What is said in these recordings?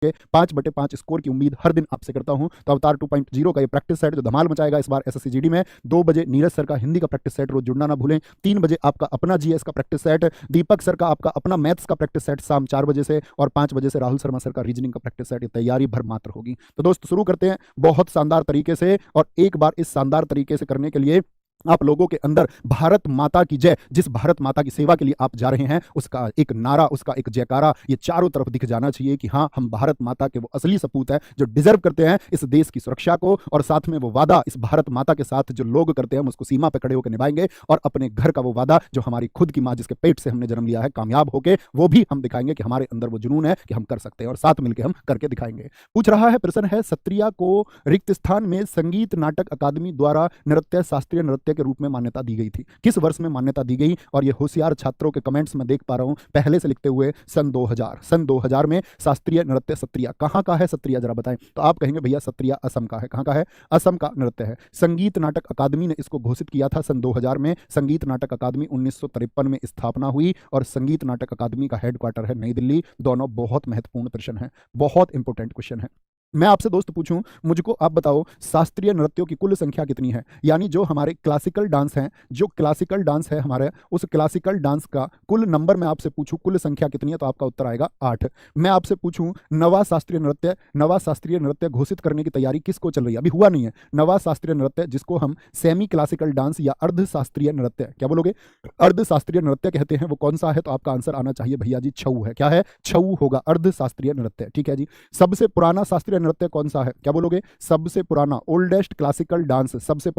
के 5/5 स्कोर की उम्मीद हर दिन आपसे करता हूं। तो अवतार 2.0 का ये प्रैक्टिस सेट जो धमाल मचाएगा इस बार एसएससी जीडी में। 2 बजे नीरज सर का हिंदी का प्रैक्टिस सेट रोज जुड़ना ना भूलें। 3 बजे आपका अपना जीएस का प्रैक्टिस सेट, दीपक सर का आपका अपना मैथ्स का प्रैक्टिस सेट शाम 4 बजे से, और 5 बजे से राहुल शर्मा सर का रीजनिंग का प्रैक्टिस सेट। ये तैयारी भर मात्र होगी। तो दोस्त शुरू करते हैं बहुत शानदार तरीके से, और एक बार इस शानदार तरीके से करने के लिए आप लोगों के अंदर भारत माता की जय, जिस भारत माता की सेवा के लिए आप जा रहे हैं, उसका एक नारा, उसका एक जयकारा ये चारों तरफ दिख जाना चाहिए कि हाँ, हम भारत माता के वो असली सपूत हैं जो डिजर्व करते हैं इस देश की सुरक्षा को, और साथ में वो वादा इस भारत माता के साथ जो लोग करते हैं हम उसको सीमा पर खड़े होकर निभाएंगे, और अपने घर का वो वादा जो हमारी खुद की माँ जिसके पेट से हमने जन्म लिया है कामयाब होकर, वो भी हम दिखाएंगे कि हमारे अंदर वो जुनून है कि हम कर सकते हैं, और साथ मिलकर हम करके दिखाएंगे। पूछ रहा है प्रश्न है, सत्रिया को रिक्त स्थान में संगीत नाटक अकादमी द्वारा नृत्य शास्त्रीय नृत्य के रूप में मान्यता दी गई थी। किस वर्ष में मान्यता दी गई? और ये होशियार छात्रों के कमेंट्स में देख पा रहा हूं पहले से लिखते हुए सन 2000। सन 2000 में शास्त्रीय नृत्य सत्रिया कहां का है? सत्रिया जरा बताएं। तो आप कहेंगे भैया सत्रिया असम का है। कहां का है? असम का नृत्य है। संगीत नाटक अकादमी ने इसको घोषित किया था सन 2000 में। संगीत नाटक अकादमी 1953 में स्थापना हुई, और संगीत नाटक अकादमी का हेडक्वार्टर है नई दिल्ली। दोनों बहुत महत्वपूर्ण प्रश्न है, बहुत इंपॉर्टेंट क्वेश्चन है। मैं आपसे दोस्त पूछूं, मुझको आप बताओ शास्त्रीय नृत्यों की कुल संख्या कितनी है? यानी जो हमारे क्लासिकल डांस हैं, जो क्लासिकल डांस है हमारे, उस क्लासिकल डांस का कुल नंबर मैं आपसे पूछूं कुल संख्या कितनी है, तो आपका उत्तर आएगा 8। मैं आपसे पूछूं नवा शास्त्रीय नृत्य घोषित करने की तैयारी किसको चल रही है? अभी हुआ नहीं है। नवा शास्त्रीय नृत्य जिसको हम सेमी क्लासिकल डांस या अर्ध शास्त्रीय नृत्य, क्या बोलोगे? अर्ध शास्त्रीय नृत्य कहते हैं, वो कौन सा है? तो आपका आंसर आना चाहिए भैया जी छऊ है। क्या है? छऊ होगा, अर्ध शास्त्रीय नृत्य। ठीक है जी। सबसे पुराना शास्त्रीय नृत्य कौन सा है? क्या बोलोगे? सबसे पुराना, ओल्डेस्ट क्लासिकल डांस, सबसे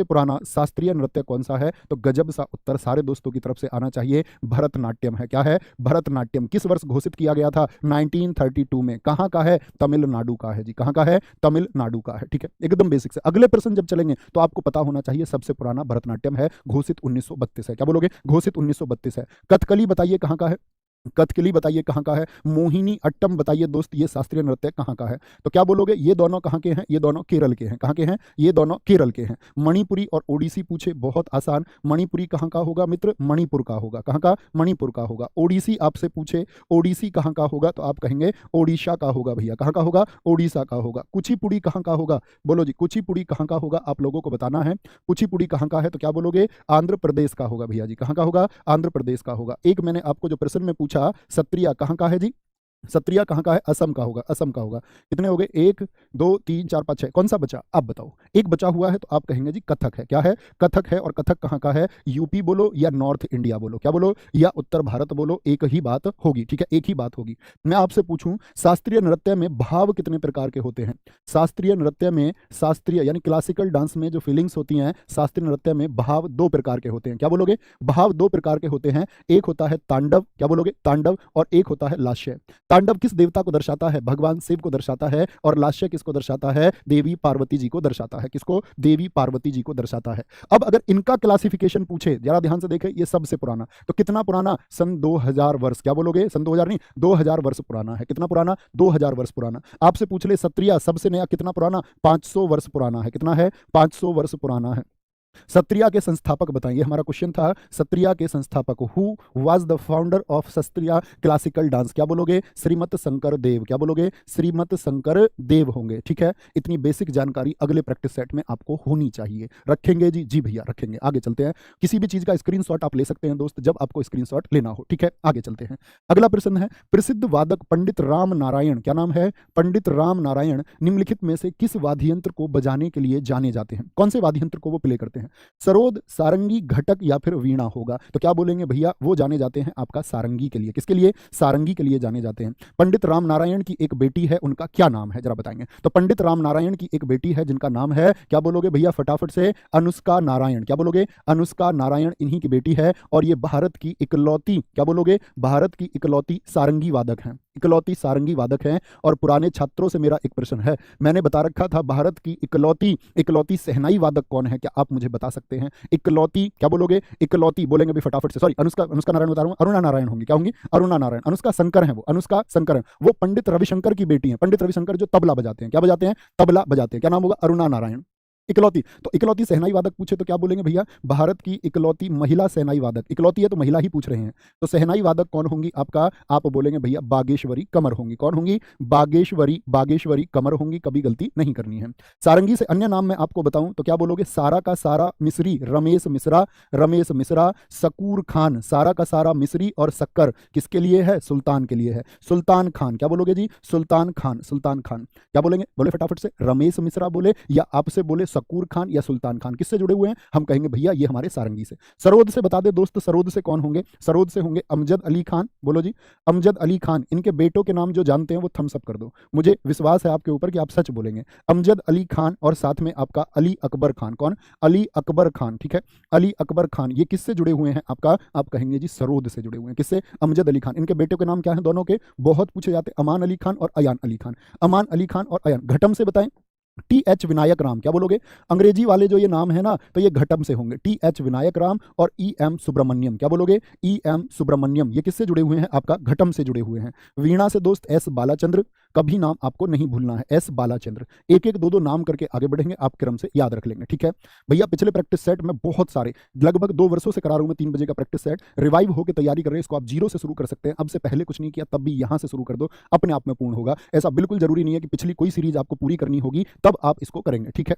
पुराना शास्त्रीय नृत्य कौन सा है? तो गजब सा उत्तर सारे दोस्तों की तरफ से आना चाहिए, भरतनाट्यम है। क्या है? भरतनाट्यम। किस वर्ष घोषित किया गया था? 1932 में। कहां का है? तमिलनाडु का है जी। कहां का है? तमिलनाडु का है। ठीक है, एकदम बेसिक से। अगले प्रश्न जब चलेंगे तो आपको पता होना चाहिए सबसे पुराना भरतनाट्यम है, घोषित 1932 है। क्या बोलोगे? घोषित 1932 है। कथकली बताइए कहां का है? कथकली बताइए कहाँ का है? मोहिनी अट्टम बताइए दोस्त, ये शास्त्रीय नृत्य कहाँ का है? तो क्या बोलोगे? ये दोनों कहाँ के हैं? ये दोनों केरल के हैं। कहाँ के हैं? ये दोनों केरल के हैं। मणिपुरी और ओडिसी पूछे, बहुत आसान। मणिपुरी कहाँ का होगा मित्र? मणिपुर का होगा। कहाँ का? मणिपुर का होगा। ओडिसी आपसे पूछे, ओडिसी कहाँ का होगा? तो आप कहेंगे ओडिशा का होगा भैया। कहाँ का होगा? ओडिशा का होगा। कुचिपुड़ी कहाँ का होगा? बोलो जी, कुचिपुड़ी कहाँ का होगा? आप लोगों को बताना है। कुचिपुड़ी कहाँ का है? तो क्या बोलोगे? आंध्र प्रदेश का होगा भैया जी। कहाँ का होगा? आंध्र प्रदेश का होगा। एक मैंने आपको जो प्रश्न में पूछा, सत्रिया कहाँ का है जी? सत्रिया कहाँ का है? असम का होगा। असम का होगा। कितने हो गए? 1 2 3 4 5 6। कौन सा बचा? आप बताओ। एक बचा हुआ है, तो आप कहेंगे जी कथक है। क्या है? कथक है। और कथक कहाँ का है? यूपी बोलो या नॉर्थ इंडिया बोलो, क्या बोलो, या उत्तर भारत बोलो, एक ही बात होगी। ठीक है, एक ही बात होगी। मैं आपसे पूछूं, शास्त्रीय नृत्य में भाव कितने प्रकार के होते हैं? शास्त्रीय नृत्य में, शास्त्रीय यानी क्लासिकल डांस में जो फीलिंग्स होती हैं, शास्त्रीय नृत्य में भाव 2 प्रकार के होते हैं। क्या बोलोगे? भाव 2 प्रकार के होते हैं। एक होता है तांडव, क्या बोलोगे? तांडव। और एक होता है लास्य। तांडव किस देवता को दर्शाता है? भगवान शिव को दर्शाता है। और लास्य किसको दर्शाता है? देवी पार्वती जी को दर्शाता है। किसको? देवी पार्वती जी को दर्शाता है। अब अगर इनका क्लासिफिकेशन पूछे, जरा ध्यान से देखें, ये सबसे पुराना, तो कितना पुराना? सन 2000 वर्ष। क्या बोलोगे? सन 2000 नहीं, 2000 वर्ष पुराना है। कितना पुराना? 2000 वर्ष पुराना। आपसे पूछ ले सत्रिया सबसे नया कितना पुराना? 500 वर्ष पुराना है। कितना है? 500 वर्ष पुराना है। सत्रिया के संस्थापक बताइए, हमारा क्वेश्चन था सत्रिया के संस्थापक। Who was the founder of Sattriya classical dance? क्या बोलोगे? श्रीमत शंकर देव। क्या बोलोगे? श्रीमत शंकर देव होंगे। ठीक है, इतनी बेसिक जानकारी अगले प्रैक्टिस सेट में आपको होनी चाहिए। रखेंगे जी? जी भैया रखेंगे। आगे चलते हैं। किसी भी चीज का स्क्रीनशॉट आप ले सकते हैं दोस्त, जब आपको स्क्रीनशॉट लेना हो। ठीक है, आगे चलते हैं। अगला प्रश्न है, प्रसिद्ध वादक पंडित राम नारायण, क्या नाम है? पंडित राम नारायण निम्नलिखित में से किस वाद्य यंत्र को बजाने के लिए जाने जाते हैं? कौन से वाद्य यंत्र को वो प्ले करते हैं? सरोद, सारंगी, घटक या फिर वीणा होगा। तो क्या बोलेंगे भैया? वो जाने जाते हैं आपका सारंगी के लिए। किसके लिए? सारंगी के लिए जाने जाते हैं। पंडित राम नारायण की एक बेटी है, उनका क्या नाम है? जरा बताएंगे। तो पंडित राम नारायण की एक बेटी है जिनका नाम है, क्या बोलोगे भैया फटाफट से? अनुष्का नारायण। क्या बोलोगे? अनुष्का नारायण इन्हीं की बेटी है। और ये भारत की इकलौती, क्या बोलोगे? भारत की इकलौती सारंगी वादक हैं। इकलौती सारंगी वादक हैं। और पुराने छात्रों से मेरा एक प्रश्न है, मैंने बता रखा था भारत की इकलौती शहनाई वादक कौन है? क्या आप मुझे बता सकते हैं? इकलौती, क्या बोलोगे? इकलौती बोलेंगे भी फटाफट से। सॉरी, अनुष्का नारायण बता रहा हूं, अरुणा नारायण होंगी। क्या होंगी? अरुणा नारायण। अनुष्का शंकर है वो, अनुष्का शंकर है वो, पंडित रविशंकर की बेटी है। पंडित रविशंकर जो तबला बजाते हैं, क्या बजाते हैं? तबला बजाते हैं। क्या नाम होगा? अरुणा नारायण। इकलौती, तो इकलौती शहनाई वादक पूछे तो क्या बोलेंगे भैया? भारत की इकलौती महिला शहनाई वादक। इकलौती है तो महिला ही पूछ रहे हैं, तो शहनाई वादक कौन होंगी आपका? आप बोलेंगे भैया बागेश्वरी कमर होंगी। कौन होंगी? बागेश्वरी, बागेश्वरी कमर होंगी, कभी गलती नहीं करनी है। सारंगी से अन्य नाम मैं आपको बताऊं तो क्या बोलोगे? सारा का सारा मिस्री, रमेश मिश्रा, रमेश मिश्रा, सकूर खान, सारा का सारा मिस्री और शक्कर किसके लिए है? सुल्तान के लिए है। सुल्तान खान, क्या बोलोगे जी? सुल्तान खान, सुल्तान खान। क्या बोलेंगे? बोले फटाफट से, रमेश मिश्रा बोले या आपसे बोले सकूर खान या सुल्तान खान, किससे जुड़े हुए हैं? हम कहेंगे भैया ये हमारे सारंगी से। सरोद से बता दे दोस्त, सरोद से कौन होंगे? सरोद से होंगे अमजद अली खान। बोलो जी, अमजद अली खान। इनके बेटों के नाम जो जानते हैं वो थम्स अप कर दो, मुझे विश्वास है आपके ऊपर कि आप सच बोलेंगे। अमजद अली खान और साथ में आपका अली अकबर खान। कौन? अली अकबर खान, ठीक है, अली अकबर खान। ये किससे जुड़े हुए हैं आपका? आप कहेंगे जी सरोद से जुड़े हुए हैं। किससे? अमजद अली खान। इनके बेटों के नाम क्या है दोनों के? बहुत पूछे जाते हैं, अमान अली खान और अयान अली खान। अमान अली खान और अयान। घटम से बताएं, टी एच विनायक राम। क्या बोलोगे? अंग्रेजी वाले जो ये नाम है ना, तो ये घटम से होंगे, टी एच विनायक राम और ई एम सुब्रमण्यम। क्या बोलोगे? E M Subramaniam. ये किससे जुड़े हुए हैं आपका? घटम से जुड़े हुए हैं। वीणा से दोस्त एस बालाचंद्र, कभी नाम आपको नहीं भूलना है, एस बालाचंद्र। एक एक दो दो नाम करके आगे बढ़ेंगे, आप क्रम से याद रख लेंगे, ठीक है भैया। पिछले प्रैक्टिस सेट में बहुत सारे, लगभग 2 वर्षों से करा रहा हूं मैं 3 बजे का प्रैक्टिस सेट, रिवाइव होकर तैयारी कर रहे हैं। इसको आप जीरो से शुरू कर सकते हैं, अब से पहले कुछ नहीं किया तब भी यहां से शुरू कर दो, अपने आप में पूर्ण होगा। ऐसा बिल्कुल जरूरी नहीं है कि पिछली कोई सीरीज आपको पूरी करनी होगी तब आप इसको करेंगे, ठीक है।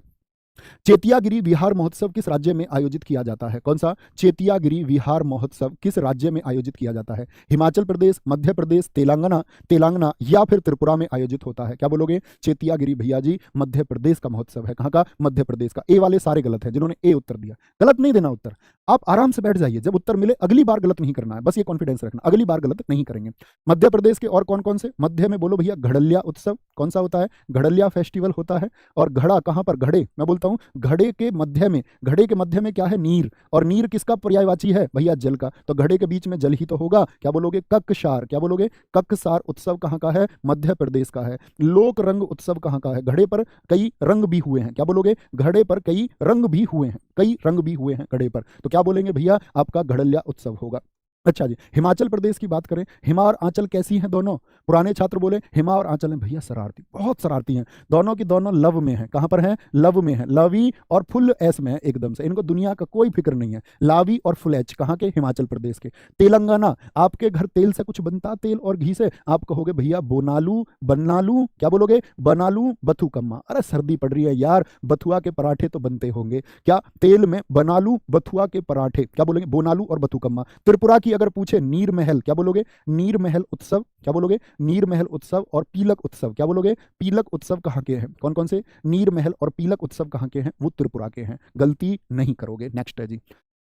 चेतियागिरी विहार महोत्सव किस राज्य में आयोजित किया जाता है? कौन सा? चेतियागिरी विहार महोत्सव किस राज्य में आयोजित किया जाता है? हिमाचल प्रदेश, मध्य प्रदेश, तेलंगाना, तेलंगाना या फिर त्रिपुरा में आयोजित होता है? क्या बोलोगे? चेतियागिरी भैया जी मध्य प्रदेश का महोत्सव है। कहाँ का? मध्य प्रदेश का। ए वाले सारे गलत है, जिन्होंने ए उत्तर दिया गलत नहीं देना उत्तर। आप आराम से बैठ जाइए, जब उत्तर मिले अगली बार गलत नहीं करना है, बस ये कॉन्फिडेंस रखना, अगली बार गलत नहीं करेंगे। मध्य प्रदेश के और कौन कौन से? मध्य में बोलो भैया घड़लिया उत्सव। कौन सा होता है? घड़लिया फेस्टिवल होता है। और घड़ा कहां पर? घड़े, मैं बोलता हूं घड़े के मध्य में, घड़े के मध्य में क्या है? नीर। और नीर किसका पर्यायवाची है भैया? जल का। तो घड़े के बीच में जल ही तो होगा। क्या बोलोगे? ककसार। क्या बोलोगे? ककसार उत्सव कहां का है? मध्य प्रदेश का है। लोक रंग उत्सव कहां का है? घड़े पर कई रंग भी हुए हैं। क्या बोलोगे? घड़े पर कई रंग भी हुए हैं, कई रंग भी हुए हैं घड़े पर। तो क्या बोलेंगे भैया? आपका घड़लिया उत्सव होगा। अच्छा जी, हिमाचल प्रदेश की बात करें, हिमा और आंचल कैसी हैं दोनों? पुराने छात्र बोले हिमा और आंचल हैं भैया शरारती, बहुत शरारती हैं। दोनों की दोनों लव में हैं। कहां पर हैं? लव में हैं। लवी और फुल एस में है एकदम से, इनको दुनिया का कोई फिक्र नहीं है। लावी और फुल एच कहां के? हिमाचल प्रदेश के। तेलंगाना, आपके घर तेल से कुछ बनता, तेल और घी से? आप कहोगे भैया बोनालू, बनालू। क्या बोलोगे? बनालू बथुकम्मा। अरे सर्दी पड़ रही है यार, बथुआ के पराठे तो बनते होंगे। क्या? तेल में बनालू बथुआ के पराठे। क्या बोलेंगे? बोनालू और बथुकम्मा। त्रिपुरा की अगर पूछे नीर महल, क्या बोलोगे? नीर महल उत्सव। क्या बोलोगे? नीर महल उत्सव और पीलक उत्सव। क्या बोलोगे? पीलक उत्सव कहां के हैं? कौन कौन से? नीर महल और पीलक उत्सव कहां के हैं? वो त्रिपुरा के हैं। गलती नहीं करोगे। नेक्स्ट है जी,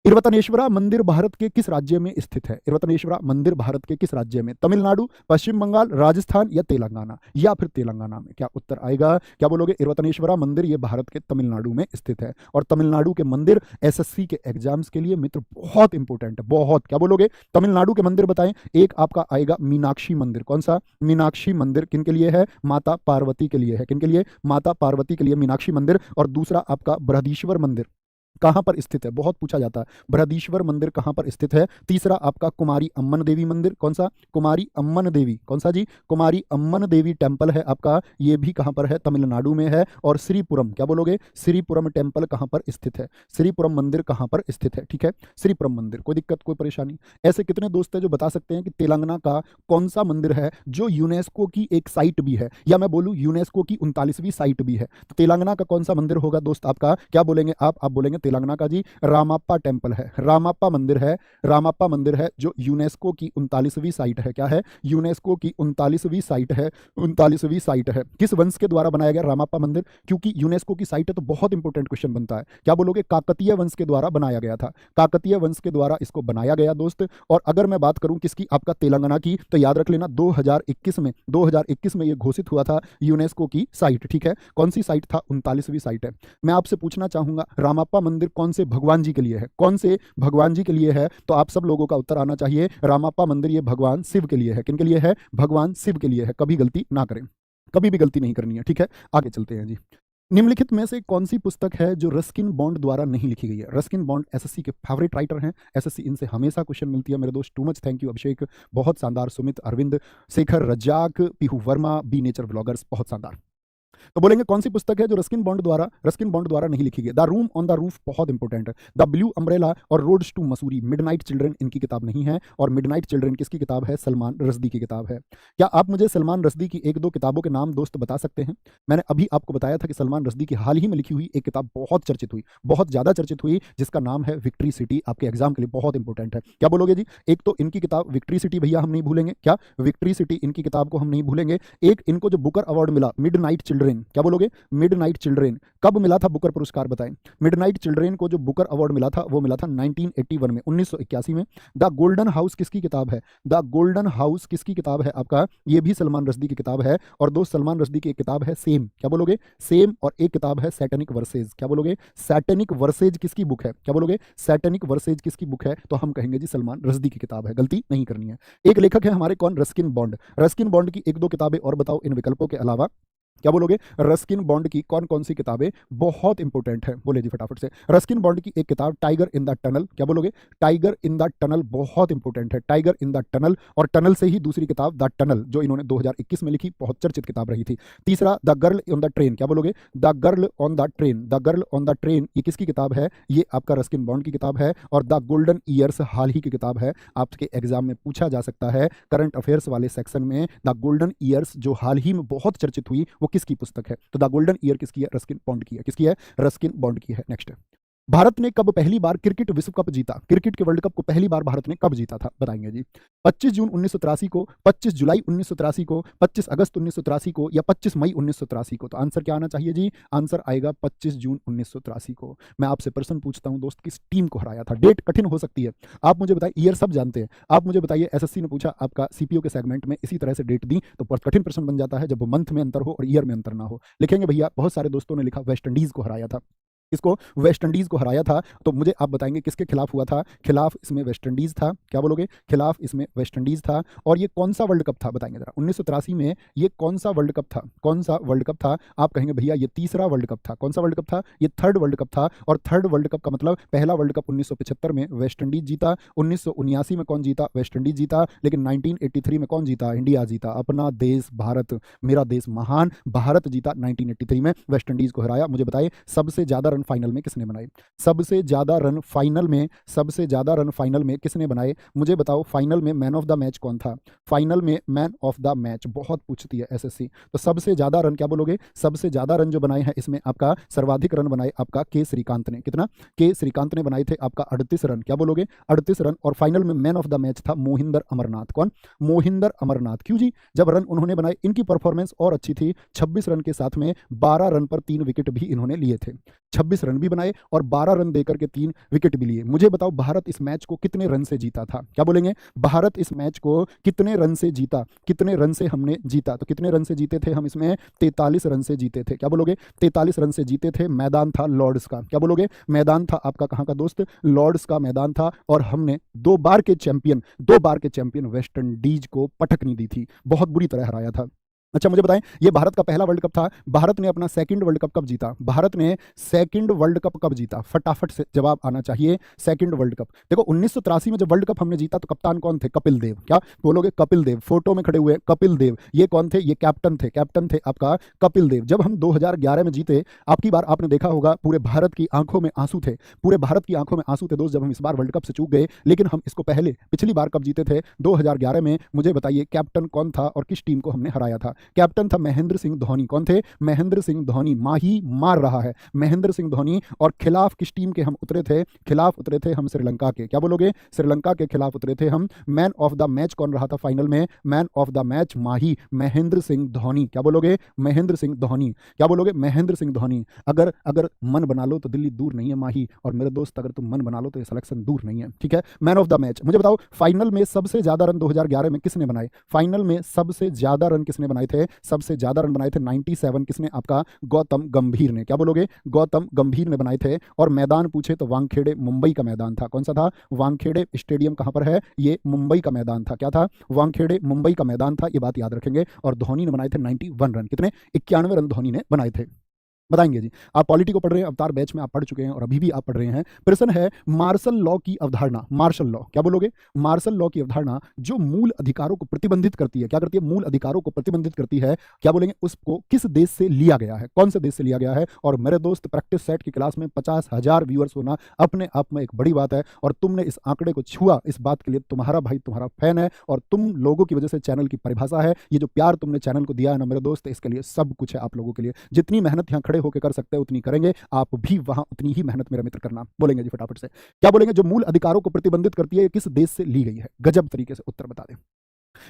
इरवतनेश्वरा मंदिर भारत के किस राज्य में स्थित है? इरवतनेश्वरा मंदिर भारत के किस राज्य में? तमिलनाडु, पश्चिम बंगाल, राजस्थान या तेलंगाना? या फिर तेलंगाना में क्या उत्तर आएगा? क्या बोलोगे? इरवतनेश्वरा मंदिर ये भारत के तमिलनाडु में स्थित है। और तमिलनाडु के मंदिर एसएससी के एग्जाम्स के लिए मित्र बहुत इंपॉर्टेंट है, बहुत। क्या बोलोगे? तमिलनाडु के मंदिर बताएं। एक आपका आएगा मीनाक्षी मंदिर। कौन सा? मीनाक्षी मंदिर किन के लिए है? माता पार्वती के लिए है। किन के लिए? माता पार्वती के लिए मीनाक्षी मंदिर। और दूसरा आपका बृहदीश्वर मंदिर कहां पर स्थित है? बहुत पूछा जाता है, बृहदीश्वर मंदिर कहां पर स्थित है? तीसरा आपका कुमारी अम्मन देवी मंदिर। कौन सा? कुमारी अम्मन देवी। कौन सा जी? कुमारी अम्मन देवी टेम्पल है आपका, ये भी कहां पर है? तमिलनाडु में है। और श्रीपुरम, क्या बोलोगे? श्रीपुरम टेम्पल कहां पर स्थित है? श्रीपुरम मंदिर कहां पर स्थित है? ठीक है, श्रीपुरम मंदिर। कोई दिक्कत, कोई परेशानी? ऐसे कितने दोस्त हैं जो बता सकते हैं कि तेलंगाना का कौन सा मंदिर है जो यूनेस्को की एक साइट भी है, या मैं बोलूं यूनेस्को की 39वीं साइट भी है? तो तेलंगाना का कौन सा मंदिर होगा दोस्त आपका? क्या बोलेंगे आप बोलेंगे तेलंगाना का जी रामाप्पा टेम्पल है, रामाप्पा मंदिर है। रामाप्पा मंदिर है जो यूनेस्को की 39वीं साइट है। क्या है? यूनेस्को की 39वीं साइट है, 39वीं साइट है। किस वंश के द्वारा बनाया गया रामाप्पा मंदिर? क्योंकि यूनेस्को की साइट है तो बहुत इंपॉर्टेंट क्वेश्चन बनता है। क्या बोलोगे? काकतीय वंश के द्वारा बनाया गया था, काकतीय वंश के द्वारा इसको बनाया गया दोस्त। और अगर मैं बात करूं किसकी? आपका तेलंगाना की, तो याद रख लेना 2021 में ये घोषित हुआ था यूनेस्को की साइट। ठीक है, कौन सी साइट था? 39वीं साइट है। मैं आपसे पूछना चाहूंगा रामाप्पा मंदिर कौन से भगवान जी के लिए है? कौन से भगवान जी के लिए है? तो आप सब लोगों का उत्तर आना चाहिए रामाप्पा मंदिर ये भगवान शिव के लिए है। किन के लिए है? भगवान शिव के लिए है। कभी गलती ना करें, कभी भी गलती नहीं करनी है। ठीक है, आगे चलते हैं जी। निम्नलिखित में से कौन सी पुस्तक है जो रस्किन बॉन्ड द्वारा नहीं लिखी गई है? रस्किन बॉन्ड एसएससी के फेवरेट राइटर हैं, एसएससी इनसे हमेशा क्वेश्चन मिलती है मेरे दोस्त। Too much thank you Abhishek, बहुत शानदार। Sumit, Arvind, Shekhar, Razzaq, Pihu Verma, be nature vloggers, बहुत शानदार। तो बोलेंगे कौन सी पुस्तक है जो रस्किन बॉन्ड द्वारा नहीं लिखी गई? The room on the roof बहुत इंपॉर्टेंट है। द ब्लू अम्ब्रेला और roads to Mussoorie, midnight children इनकी किताब नहीं है। और मिडनाइट चिल्ड्रन किसकी किताब है? सलमान रश्दी की किताब है। क्या आप मुझे सलमान रश्दी की एक दो किताबों के नाम दोस्त बता सकते हैं? मैंने अभी आपको बताया था कि सलमान रश्दी की हाल ही में लिखी हुई एक किताब बहुत चर्चित हुई, बहुत ज्यादा चर्चित हुई, जिसका नाम है विक्ट्री सिटी। आपके एग्जाम के लिए बहुत इंपॉर्टेंट है। क्या बोलोगे जी? एक तो इनकी किताब विक्ट्री सिटी भैया हम नहीं भूलेंगे, क्या विक्ट्री सिटी इनकी किताब को हम नहीं भूलेंगे। एक इनको जो बुकर अवार्ड मिला मिडनाइट चिल्ड्रन, क्या बोलोगे? मिडनाइट चिल्ड्रन कब मिला था बुकर पुरस्कार बताएं? मिडनाइट चिल्ड्रन को जो बुकर अवार्ड मिला था वो मिला था 1981 में, 1981 में। द गोल्डन हाउस किसकी किताब है? द गोल्डन हाउस किसकी किताब है आपका? ये भी सलमान रश्दी की किताब है। और दोस्त सलमान रश्दी की एक किताब है सेम, क्या बोलोगे? सेम। और एक किताब है सैटेनिक वर्सेज, क्या बोलोगे? सैटेनिक वर्सेज किसकी बुक है? क्या बोलोगे? सैटेनिक वर्सेज किसकी बुक है? तो हम कहेंगे जी सलमान रश्दी की किताब है, गलती नहीं करनी है। एक लेखक है हमारे कौन? Ruskin bond. रस्किन बॉन्ड की एक दो किताबें और बताओ इन विकल्पों के अलावा। क्या बोलोगे? रस्किन बॉन्ड की कौन कौन सी किताबें बहुत इंपॉर्टेंट है? बोले जी फटाफट से। रस्किन बॉन्ड की एक किताब टाइगर इन द टनल, क्या बोलोगे? टाइगर इन द टनल बहुत इंपॉर्टेंट है, टाइगर इन द टनल। और टनल से ही दूसरी किताब द टनल जो इन्होंने 2021 में लिखी, बहुत चर्चित किताब रही थी। तीसरा the girl on the train, क्या बोलोगे? The girl on the train, the girl on the train ये किसकी किताब है? ये आपका रस्किन बॉन्ड की किताब है। और द गोल्डन ईयर्स हाल ही की किताब है, आपके एग्जाम में पूछा जा सकता है करंट अफेयर्स वाले सेक्शन में। द गोल्डन ईयर्स जो हाल ही में बहुत चर्चित हुई वो किसकी पुस्तक है? तो द गोल्डन ईयर किसकी है? रस्किन बॉन्ड की है। किसकी है? रस्किन बॉन्ड की है। नेक्स्ट, भारत ने कब पहली बार क्रिकेट विश्व कप जीता? क्रिकेट के वर्ल्ड कप को पहली बार भारत ने कब जीता था? बताएंगे जी। 25 जून 1983 को, 25 जुलाई 1983 को, 25 अगस्त 1983 को, या 25 मई 1983 को? तो आंसर क्या आना चाहिए जी? आंसर आएगा 25 जून 1983 को। मैं आपसे प्रश्न पूछता हूं दोस्त, किस टीम को हराया था? डेट कठिन हो सकती है, आप मुझे बताइए। ईयर सब जानते हैं, आप मुझे बताइए। एसएससी ने पूछा आपका सीपीओ के सेगमेंट में इसी तरह से डेट दी तो बहुत कठिन प्रश्न बन जाता है जब मंथ में अंतर हो और ईयर में अंतर ना हो। लिखेंगे भैया, बहुत सारे दोस्तों ने लिखा वेस्ट इंडीज को हराया था। किसको? वेस्ट इंडीज को हराया था। तो मुझे आप बताएंगे किसके खिलाफ हुआ था? खिलाफ इसमें वेस्ट इंडीज था, क्या बोलोगे? खिलाफ इसमें वेस्ट इंडीज था। और ये कौन सा वर्ल्ड कप था बताएंगे जरा? 1983 में ये कौन सा वर्ल्ड कप था? कौन सा वर्ल्ड कप था? आप कहेंगे भैया ये तीसरा वर्ल्ड कप था। कौन सा वर्ल्ड कप था? ये थर्ड वर्ल्ड कप था। और थर्ड वर्ल्ड कप का मतलब पहला वर्ल्ड कप 1975 में वेस्ट इंडीज जीता, 1979 में कौन जीता? वेस्ट इंडीज जीता। लेकिन 1983 में कौन जीता? इंडिया जीता, अपना देश भारत, मेरा देश महान, भारत जीता 1983 में, वेस्ट इंडीज को हराया। मुझे बताइए सबसे ज्यादा रन फाइनल में किसने बनाए? सबसे ज्यादा रन फाइनल में, सबसे ज्यादा रन फाइनल में किसने बनाए? मुझे बताओ फाइनल में मैन ऑफ द मैच कौन था? फाइनल में मैन ऑफ द मैच बहुत पूछती है एसएससी। तो सबसे ज्यादा रन क्या बोलोगे? सबसे ज्यादा रन जो बनाए हैं इसमें आपका सर्वाधिक रन बनाए आपका के श्रीकांत ने। कितना? के श्रीकांत ने बनाए थे आपका 38 रन, क्या बोलोगे? 38 रन। और फाइनल में मैन ऑफ द मैच था मोहिंदर अमरनाथ। कौन? मोहिंदर अमरनाथ। क्यों जी? जब रन उन्होंने बनाए, इनकी परफॉर्मेंस और अच्छी थी। 26 रन के साथ में 12 रन पर 3 विकेट भी इन्होंने लिए थे। 26 रन भी बनाए और 12 रन देकर के 3 विकेट भी लिए। मुझे बताओ भारत इस मैच को कितने रन से जीता था? क्या बोलेंगे? भारत इस मैच को कितने रन से जीता? कितने रन से हमने जीता? तो कितने रन से जीते थे हम इसमें? 43 रन से जीते थे। क्या बोलोगे? 43 रन से जीते थे। मैदान था लॉर्ड्स का। क्या बोलोगे? मैदान था आपका कहां का दोस्त? लॉर्ड्स का मैदान था। और हमने 2 बार के चैंपियन वेस्ट इंडीज को पटकनी दी थी, बहुत बुरी तरह हराया था। अच्छा मुझे बताएं, ये भारत का पहला वर्ल्ड कप था। भारत ने अपना सेकंड वर्ल्ड कप कब जीता? भारत ने सेकंड वर्ल्ड कप कब जीता? फटाफट से जवाब आना चाहिए। सेकंड वर्ल्ड कप देखो 1983 में जब वर्ल्ड कप हमने जीता तो कप्तान कौन थे? कपिल देव। क्या बोलोगे? कपिल देव। फोटो में खड़े हुए कपिल देव, ये कौन थे? ये कैप्टन थे, कैप्टन थे आपका कपिल देव। जब हम 2011 में जीते, आपकी बार आपने देखा होगा पूरे भारत की आंखों में आंसू थे, पूरे भारत की आंखों में आंसू थे दोस्त, जब हम इस बार वर्ल्ड कप से चूक गए। लेकिन हम इसको पहले पिछली बार कब जीते थे? 2011 में। मुझे बताइए कैप्टन कौन था और किस टीम को हमने हराया था? कैप्टन था महेंद्र सिंह धोनी। कौन थे? महेंद्र सिंह धोनी। माही मार रहा है महेंद्र सिंह धोनी। और खिलाफ किस टीम के हम उतरे थे? खिलाफ उतरे थे हम श्रीलंका के। क्या बोलोगे? श्रीलंका के खिलाफ उतरे थे हम। मैन ऑफ द मैच कौन रहा था फाइनल में? मैन ऑफ द मैच माही, महेंद्र सिंह धोनी। क्या बोलोगे? महेंद्र सिंह धोनी। क्या बोलोगे? महेंद्र सिंह धोनी। अगर अगर मन बना लो तो दिल्ली दूर नहीं है माही, और मेरे दोस्त अगर तुम मन बना लो तो ये सिलेक्शन दूर नहीं है। ठीक है, मैन ऑफ द मैच। मुझे बताओ फाइनल में सबसे ज्यादा रन 2011 में किसने बनाए? फाइनल में सबसे ज्यादा रन किसने बनाए थे? सबसे ज्यादा रन बनाए थे 97। किसने? आपका गौतम गंभीर ने। क्या बोलोगे? गौतम गंभीर ने बनाए थे। और मैदान पूछे तो वानखेड़े मुंबई का मैदान था। कौन सा था? वानखेड़े स्टेडियम कहां पर है? ये मुंबई का मैदान था। क्या था? वानखेड़े मुंबई का मैदान था, ये बात याद रखेंगे। और धोनी ने बनाए थे 91 रन। कितने? 91 रन धोनी ने बनाए थे। बताएंगे जी। आप पॉलिटी को पढ़ रहे हैं, अवतार बैच में आप पढ़ चुके हैं और अभी भी आप पढ़ रहे हैं। प्रश्न है मार्शल लॉ की अवधारणा। मार्शल लॉ क्या बोलोगे? मार्शल लॉ की अवधारणा जो मूल अधिकारों को प्रतिबंधित करती है, क्या करती है? मूल अधिकारों को प्रतिबंधित करती है, क्या बोलेंगे? उसको किस देश से लिया गया है? कौन से देश से लिया गया है? और मेरे दोस्त, प्रैक्टिस सेट की क्लास में 50,000 व्यूअर्स होना अपने आप में एक बड़ी बात है, और तुमने इस आंकड़े को छुआ, इस बात के लिए तुम्हारा भाई तुम्हारा फैन है, और तुम लोगों की वजह से चैनल की परिभाषा है। ये जो प्यार तुमने चैनल को दिया है ना मेरे दोस्त, इसके लिए सब कुछ है आप लोगों के लिए। जितनी मेहनत यहाँ खड़े होकर कर सकते हैं उतनी करेंगे, आप भी वहां उतनी ही मेहनत मेरा मित्र करना। बोलेंगे जी फटाफट से, क्या बोलेंगे? जो मूल अधिकारों को प्रतिबंधित करती है, किस देश से ली गई है? गजब तरीके से उत्तर बता दें।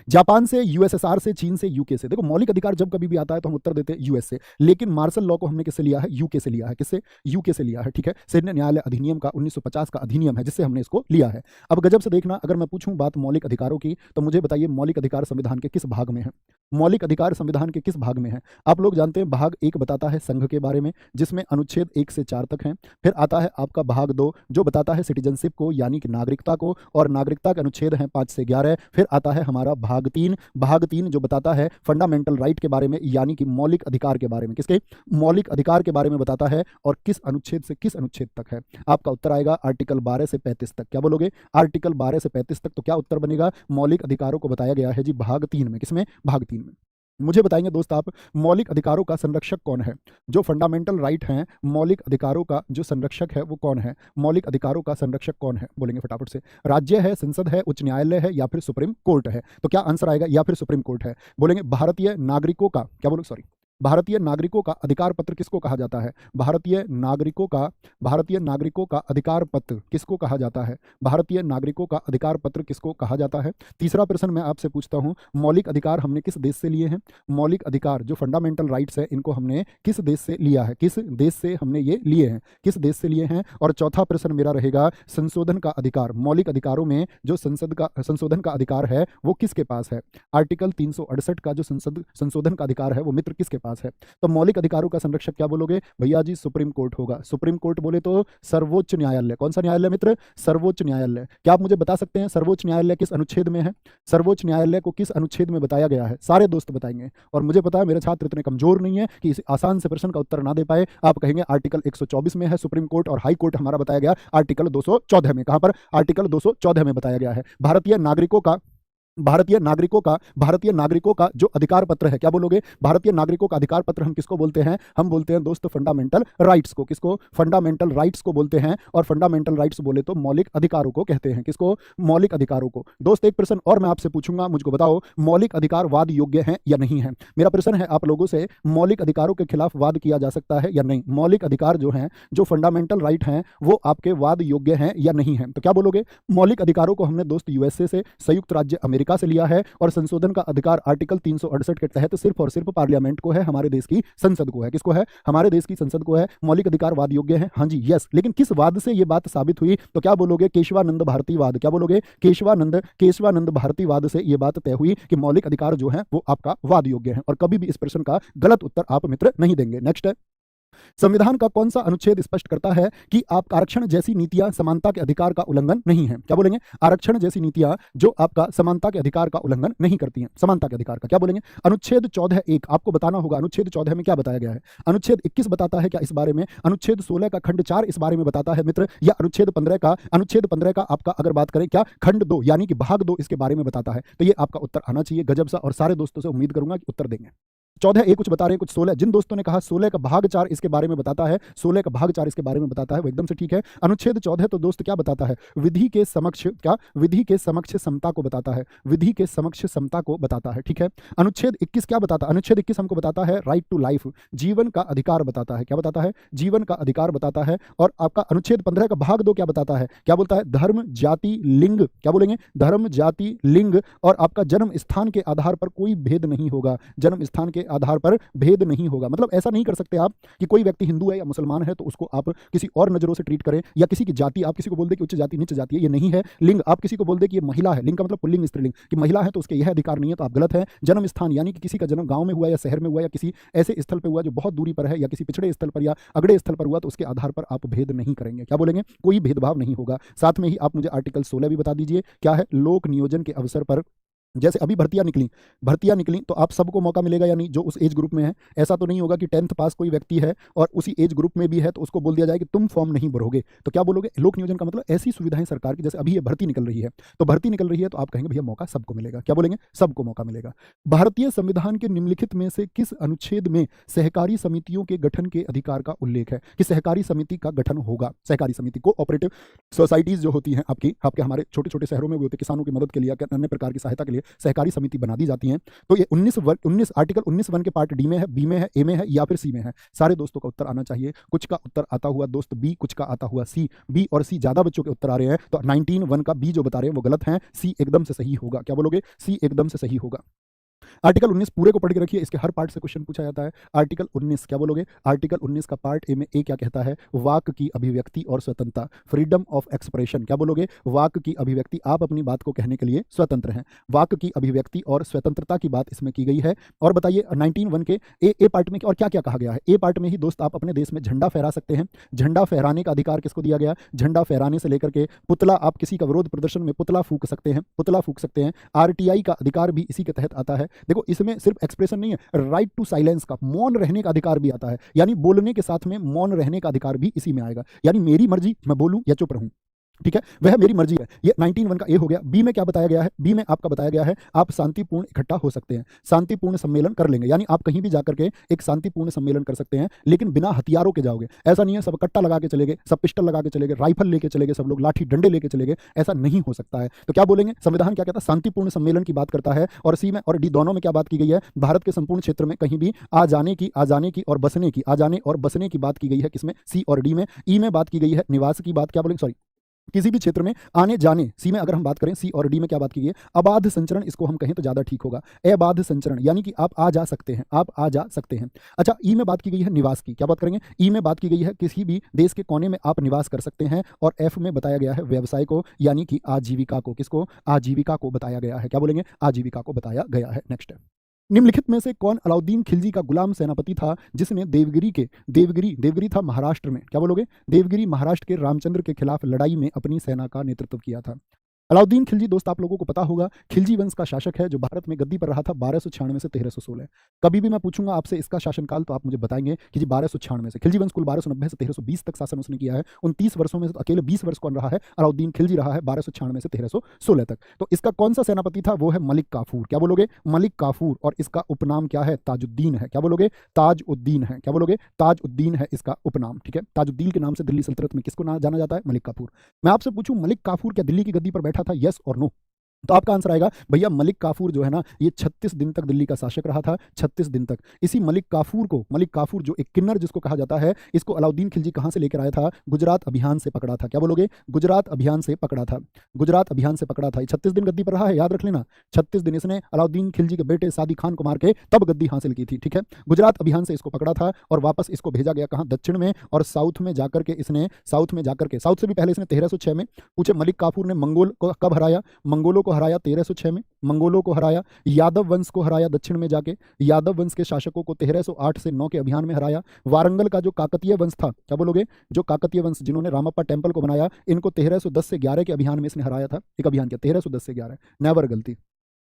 जापान से, यूएसएसआर से, चीन से, यूके से। देखो मौलिक अधिकार जब कभी भी आता है तो हम उत्तर देते हैं यूएस से, लेकिन मार्शल लॉ को हमने किससे लिया है? यूके से लिया है। किससे? यूके से लिया है, ठीक है। सैन्य न्यायालय अधिनियम का 1950 का अधिनियम है जिससे हमने इसको लिया है। अब गजब से देखना, अगर मैं पूछूं बात मौलिक अधिकारों की, तो मुझे बताइए मौलिक अधिकार संविधान के किस भाग में है? मौलिक अधिकार संविधान के किस भाग में है? आप लोग जानते हैं भाग 1 बताता है संघ के बारे में, जिसमें अनुच्छेद 1 से 4 तक है। फिर आता है आपका भाग 2 जो बताता है सिटीजनशिप को, यानी कि नागरिकता को, और नागरिकता के अनुच्छेद हैं 5 से 11। फिर आता है हमारा भाग 3, भाग 3 जो बताता है फंडामेंटल राइट के बारे में, यानी कि मौलिक अधिकार के बारे में। किसके? मौलिक अधिकार के बारे में बताता है, और किस अनुच्छेद से किस अनुच्छेद तक है? आपका उत्तर आएगा आर्टिकल 12 से 35 तक। क्या बोलोगे? आर्टिकल 12 से 35 तक। तो क्या उत्तर बनेगा? मौलिक अधिकारों को बताया गया है जी भाग 3 में। किसमें? भाग 3 में। मुझे बताएंगे दोस्त आप, मौलिक अधिकारों का संरक्षक कौन है? जो फंडामेंटल राइट हैं, मौलिक अधिकारों का जो संरक्षक है वो कौन है? मौलिक अधिकारों का संरक्षक कौन है? बोलेंगे फटाफट से। राज्य है, संसद है, उच्च न्यायालय है, या फिर सुप्रीम कोर्ट है? तो क्या आंसर आएगा? या फिर सुप्रीम कोर्ट है। बोलेंगे भारतीय नागरिकों का, क्या बोलो, सॉरी, भारतीय नागरिकों का अधिकार पत्र किसको कहा जाता है? भारतीय नागरिकों का अधिकार पत्र किसको कहा जाता है? भारतीय नागरिकों का अधिकार पत्र किसको कहा जाता है? तीसरा प्रश्न मैं आपसे पूछता हूं, मौलिक अधिकार हमने किस देश से लिए हैं? मौलिक अधिकार जो फंडामेंटल राइट्स है, इनको हमने किस देश से लिया है? किस देश से हमने ये लिए हैं? किस देश से लिए हैं? और चौथा प्रश्न मेरा रहेगा, संशोधन का अधिकार, मौलिक अधिकारों में जो संशोधन का अधिकार है वो किसके पास है? आर्टिकल 368 का जो संशोधन का अधिकार है वो मित्र किसके पास है? तो मौलिक अधिकारों का संरक्षक क्या बोलोगे भैया जी? सुप्रीम कोर्ट होगा। सुप्रीम कोर्ट बोले तो सर्वोच्च न्यायालय। कौन सा न्यायालय मित्र? सर्वोच्च न्यायालय। क्या आप मुझे बता सकते हैं सर्वोच्च न्यायालय किस अनुच्छेद में है? सर्वोच्च न्यायालय को किस अनुच्छेद में बताया गया है? सारे दोस्त बताएंगे, और मुझे पता है मेरे छात्र इतने कमजोर नहीं है कि इस आसान से प्रश्न का उत्तर ना दे पाए। आप कहेंगे आर्टिकल 124 में है सुप्रीम कोर्ट, और हाई कोर्ट हमारा बताया गया आर्टिकल 214 में। कहां पर? आर्टिकल 214 में बताया गया है। भारतीय नागरिकों का जो अधिकार पत्र है, क्या बोलोगे? भारतीय नागरिकों का अधिकार पत्र हम किसको बोलते हैं? हम बोलते हैं दोस्त फंडामेंटल राइट्स को। किसको? फंडामेंटल राइट्स को बोलते हैं, और फंडामेंटल राइट्स बोले तो मौलिक अधिकारों को कहते हैं। किसको? मौलिक अधिकारों को। दोस्त एक प्रश्न और मैं आपसे पूछूंगा, मुझको बताओ मौलिक अधिकार वाद योग्य हैं या नहीं है? मेरा प्रश्न है आप लोगों से, मौलिक अधिकारों के खिलाफ वाद किया जा सकता है या नहीं? मौलिक अधिकार जो हैं, जो फंडामेंटल राइट हैं, वो आपके वाद योग्य हैं या नहीं है? तो क्या बोलोगे? मौलिक अधिकारों को हमने दोस्त यूएसए से, संयुक्त राज्य अमेरिका से लिया है, और संशोधन का अधिकार आर्टिकल 368 के तहत सिर्फ और सिर्फ पार्लियामेंट को है, हमारे देश की संसद को है। किसको है? हमारे देश की संसद को है। मौलिक अधिकार वाद योग्य है, हाँ जी, यस। लेकिन किस वाद से यह बात साबित हुई? तो क्या बोलोगे? केशवानंद भारती वाद। क्या बोलोगे? केशवानंद भारती वाद से यह बात तय हुई कि मौलिक अधिकार जो है वो आपका वाद योग्य है, और कभी भी इस प्रश्न का गलत उत्तर आप मित्र नहीं देंगे। नेक्स्ट है, संविधान का कौन सा अनुच्छेद स्पष्ट करता है कि आप आरक्षण जैसी नीतियां समानता के अधिकार का उल्लंघन नहीं है? क्या बोलेंगे? आरक्षण जैसी नीतियां जो आपका समानता के अधिकार का उल्लंघन नहीं करती हैं, समानता के अधिकार का। क्या बोलेंगे? अनुच्छेद 14(1) आपको बताना होगा अनुच्छेद 14 में क्या बताया गया है। अनुच्छेद 21 बताता है क्या इस बारे में? अनुच्छेद 16 का खंड 4 इस बारे में बताता है मित्र, या अनुच्छेद 15 का आपका अगर बात करें क्या खंड 2 यानी कि भाग 2 इसके बारे में बताता है? तो ये आपका उत्तर आना चाहिए गजब सा, और सारे दोस्तों से उम्मीद करूंगा कि उत्तर देंगे। 14(1) कुछ बता रहे हैं, कुछ 16। जिन दोस्तों ने कहा 16 का भाग 4 इसके बारे में बताता है, 16 का भाग 4 इसके बारे में बताता है, वो एकदम से ठीक है। अनुच्छेद 14 तो दोस्त क्या बताता है? विधि के समक्ष समता को बताता है। विधि के समक्ष समता को बताता है, ठीक है। अनुच्छेद 21 क्या बताता है? अनुच्छेद 21 हमको बताता है राइट टू लाइफ, जीवन का अधिकार बताता है। क्या बताता है? जीवन का अधिकार बताता है। और आपका अनुच्छेद 15 का भाग 2 क्या बताता है? क्या बोलता है? धर्म, जाति, लिंग। क्या बोलेंगे? धर्म, जाति, लिंग, और आपका जन्म स्थान के आधार पर कोई भेद नहीं होगा। जन्म स्थान के आधार पर भेद नहीं होगा, मतलब ऐसा नहीं कर सकते आप कि कोई व्यक्ति हिंदू है या मुसलमान है तो उसको आप किसी और नजरों से ट्रीट करें, या किसी की जाति आप किसी को बोल दे कि उच्च जाति नीच जाति है, ये नहीं है। लिंग आप किसी को बोल दे कि ये महिला है, लिंग का मतलब पुल्लिंग स्त्रीलिंग, कि महिला है तो उसके यह अधिकार नहीं है, तो आप गलत है। जन्म स्थान यानी कि किसी का जन्म गांव में हुआ या शहर में हुआ या किसी ऐसे स्थल पर हुआ जो बहुत दूरी पर है, या किसी पिछड़े स्थल पर या अगड़े स्थल पर हुआ, तो उसके आधार पर आप भेद नहीं करेंगे। क्या बोलेंगे? कोई भेदभाव नहीं होगा। साथ में ही आप मुझे आर्टिकल 16 भी बता दीजिए, क्या है? लोक नियोजन के अवसर पर जैसे अभी भर्तियां निकली तो आप सबको मौका मिलेगा या नहीं, जो उस एज ग्रुप में है। ऐसा तो नहीं होगा कि 10th पास कोई व्यक्ति है और उसी एज ग्रुप में भी है तो उसको बोल दिया जाए कि तुम फॉर्म नहीं भरोगे। तो क्या बोलोगे? लोक नियोजन का मतलब ऐसी सुविधाएं सरकार की, जैसे अभी ये भर्ती निकल रही है, तो भर्ती निकल रही है तो आप कहेंगे भैया मौका सबको मिलेगा। क्या बोलेंगे? सबको मौका मिलेगा। भारतीय संविधान के निम्नलिखित में से किस अनुच्छेद में सहकारी समितियों के गठन के अधिकार का उल्लेख है कि सहकारी समिति का गठन होगा? सहकारी समिति को ऑपरेटिव सोसाइटीज जो होती हैं आपके हमारे छोटे छोटे शहरों में भी होते हैं, किसानों की मदद के लिए या अन्य प्रकार की सहायता के लिए सहकारी समिति बना दी जाती हैं। तो ये 19 आर्टिकल 19(1) के पार्ट डी में है, बी में है, ए में है या फिर सी में है? सारे दोस्तों का उत्तर आना चाहिए। कुछ का उत्तर आता हुआ दोस्त बी, कुछ का आता हुआ सी। बी और सी ज्यादा बच्चों के उत्तर आ रहे हैं, तो 19(1) का बी जो बता रहे हैं वो गलत है, सी एकदम से सही होगा। क्या बोलोगे? सी एकदम से सही होगा। आर्टिकल 19 पूरे को पढ़ के रखिए, इसके हर पार्ट से क्वेश्चन पूछा जाता है। आर्टिकल 19 क्या बोलोगे? आर्टिकल 19 का पार्ट ए में ए क्या कहता है? वाक की अभिव्यक्ति और स्वतंत्रता, फ्रीडम ऑफ एक्सप्रेशन। क्या बोलोगे? वाक की अभिव्यक्ति, आप अपनी बात को कहने के लिए स्वतंत्र हैं। वाक की अभिव्यक्ति और स्वतंत्रता की बात इसमें की गई है। और बताइए 19(1) के ए पार्ट में और क्या क्या कहा गया है? ए पार्ट में ही दोस्त आप अपने देश में झंडा फहरा सकते हैं। झंडा फहराने का अधिकार किसको दिया गया? झंडा फहराने से लेकर के पुतला, आप किसी का विरोध प्रदर्शन में पुतला फूंक सकते हैं, पुतला फूंक सकते हैं। आरटीआई का अधिकार भी इसी के तहत आता है। देखो इसमें सिर्फ एक्सप्रेशन नहीं है, राइट टू साइलेंस का, मौन रहने का अधिकार भी आता है, यानी बोलने के साथ में मौन रहने का अधिकार भी इसी में आएगा। यानी मेरी मर्जी, मैं बोलूं या चुप रहूं, ठीक है, वह मेरी मर्जी है। ये 19(1) का ए हो गया। बी में क्या बताया गया है? बी में आपका बताया गया है आप शांतिपूर्ण इकट्ठा हो सकते हैं, शांतिपूर्ण सम्मेलन कर लेंगे, यानी आप कहीं भी जाकर के एक शांतिपूर्ण सम्मेलन कर सकते हैं, लेकिन बिना हथियारों के जाओगे। ऐसा नहीं है सब कट्टा लगा के चले गए, सब पिस्टल लगा के चले गए, राइफल लेके चले गए, सब लोग लाठी डंडे लेके चले गए, ऐसा नहीं हो सकता है। तो क्या बोलेंगे? संविधान क्या कहता है? शांतिपूर्ण सम्मेलन की बात करता है। और सी में और डी दोनों में क्या बात की गई है? भारत के संपूर्ण क्षेत्र में कहीं भी आ जाने की और बसने की, आ जाने और बसने की बात की गई है। किसमें? सी और डी में। ई में बात की गई है निवास की बात, क्या बोलेंगे, सॉरी, किसी भी क्षेत्र में आने जाने। सी में अगर हम बात करें, सी और डी में क्या बात की गई है? अबाध संचरण, इसको हम कहें तो ज्यादा ठीक होगा। अबाध संचरण यानी कि आप आ जा सकते हैं, आप आ जा सकते हैं। अच्छा, ई में बात की गई है निवास की, क्या बात करेंगे? ई में बात की गई है किसी भी देश के कोने में आप निवास कर सकते हैं। और एफ में बताया गया है व्यवसाय को, यानी कि आजीविका को। किसको? आजीविका को बताया गया है। क्या बोलेंगे? आजीविका को बताया गया है। नेक्स्ट है, निम्नलिखित में से कौन अलाउद्दीन खिलजी का गुलाम सेनापति था जिसने देवगिरी था महाराष्ट्र में, क्या बोलोगे? देवगिरी महाराष्ट्र के रामचंद्र के खिलाफ लड़ाई में अपनी सेना का नेतृत्व किया था। अलाउद्दीन खिलजी दोस्त आप लोगों को पता होगा, खिलजी वंश का शासक है जो भारत में गद्दी पर रहा था 1296 से 1316। कभी भी मैं पूछूंगा आपसे इसका शासनकाल तो आप मुझे बताएंगे कि जी 1296 से। खिलजी वंश कुल 1290 से 1320 तक शासन उसने किया है। 29 वर्षों में से तो अकेले 20 वर्ष कौन रहा है? अलाउद्दीन खिलजी रहा है 1296 से 1316 तक। तो इसका कौन सा सेनापति था? वो है मलिक काफूर। क्या बोलोगे? मलिक काफूर। और इसका उपनाम क्या है? ताजुद्दीन है। क्या बोलोगे? ताजुद्दीन है। क्या बोलोगे? ताजुद्दीन है इसका उपनाम, ठीक है। ताजुद्दीन के नाम से दिल्ली सल्तनत में किसको जाना जाता है? मलिक काफूर। मैं आपसे पूछूं मलिक काफूर क्या दिल्ली की गद्दी पर बैठा था? यस और नो? तो आपका आंसर आएगा भैया मलिक काफूर जो है ना, ये 36 दिन तक दिल्ली का शासक रहा था, 36 दिन तक। इसी मलिक काफूर जो एक किन्नर जिसको कहा जाता है, इसको अलाउद्दीन खिलजी कहां से लेकर आया था? गुजरात अभियान से पकड़ा था। क्या बोलोगे? गुजरात अभियान से पकड़ा था। गुजरात अभियान से पकड़ा था। 36 दिन गद्दी पर रहा है, याद रख लेना। 36 दिन इसने अलाउद्दीन खिलजी के बेटे सादी खान को मार के तब गद्दी हासिल की थी, ठीक है। गुजरात अभियान से इसको पकड़ा था और वापस इसको भेजा गया कहां? दक्षिण में। और साउथ में जाकर के साउथ से भी पहले इसने 1306 में, पूछे मलिक काफूर ने मंगोल को कब हराया? मंगोलों को हराया 1306 में, मंगोलों को हराया। यादव वंश को हराया दक्षिण में जाके, यादव वंश के शासकों को 1308 से 9 के अभियान में हराया। वारंगल का जो काकतीय वंश था, क्या बोलोगे? जो काकतीय वंश जिन्होंने रामप्पा टेम्पल को बनाया, इनको 1310 से 11 के अभियान में इसने हराया था। एक अभियान किया 1310 से 11, नेवर गलती।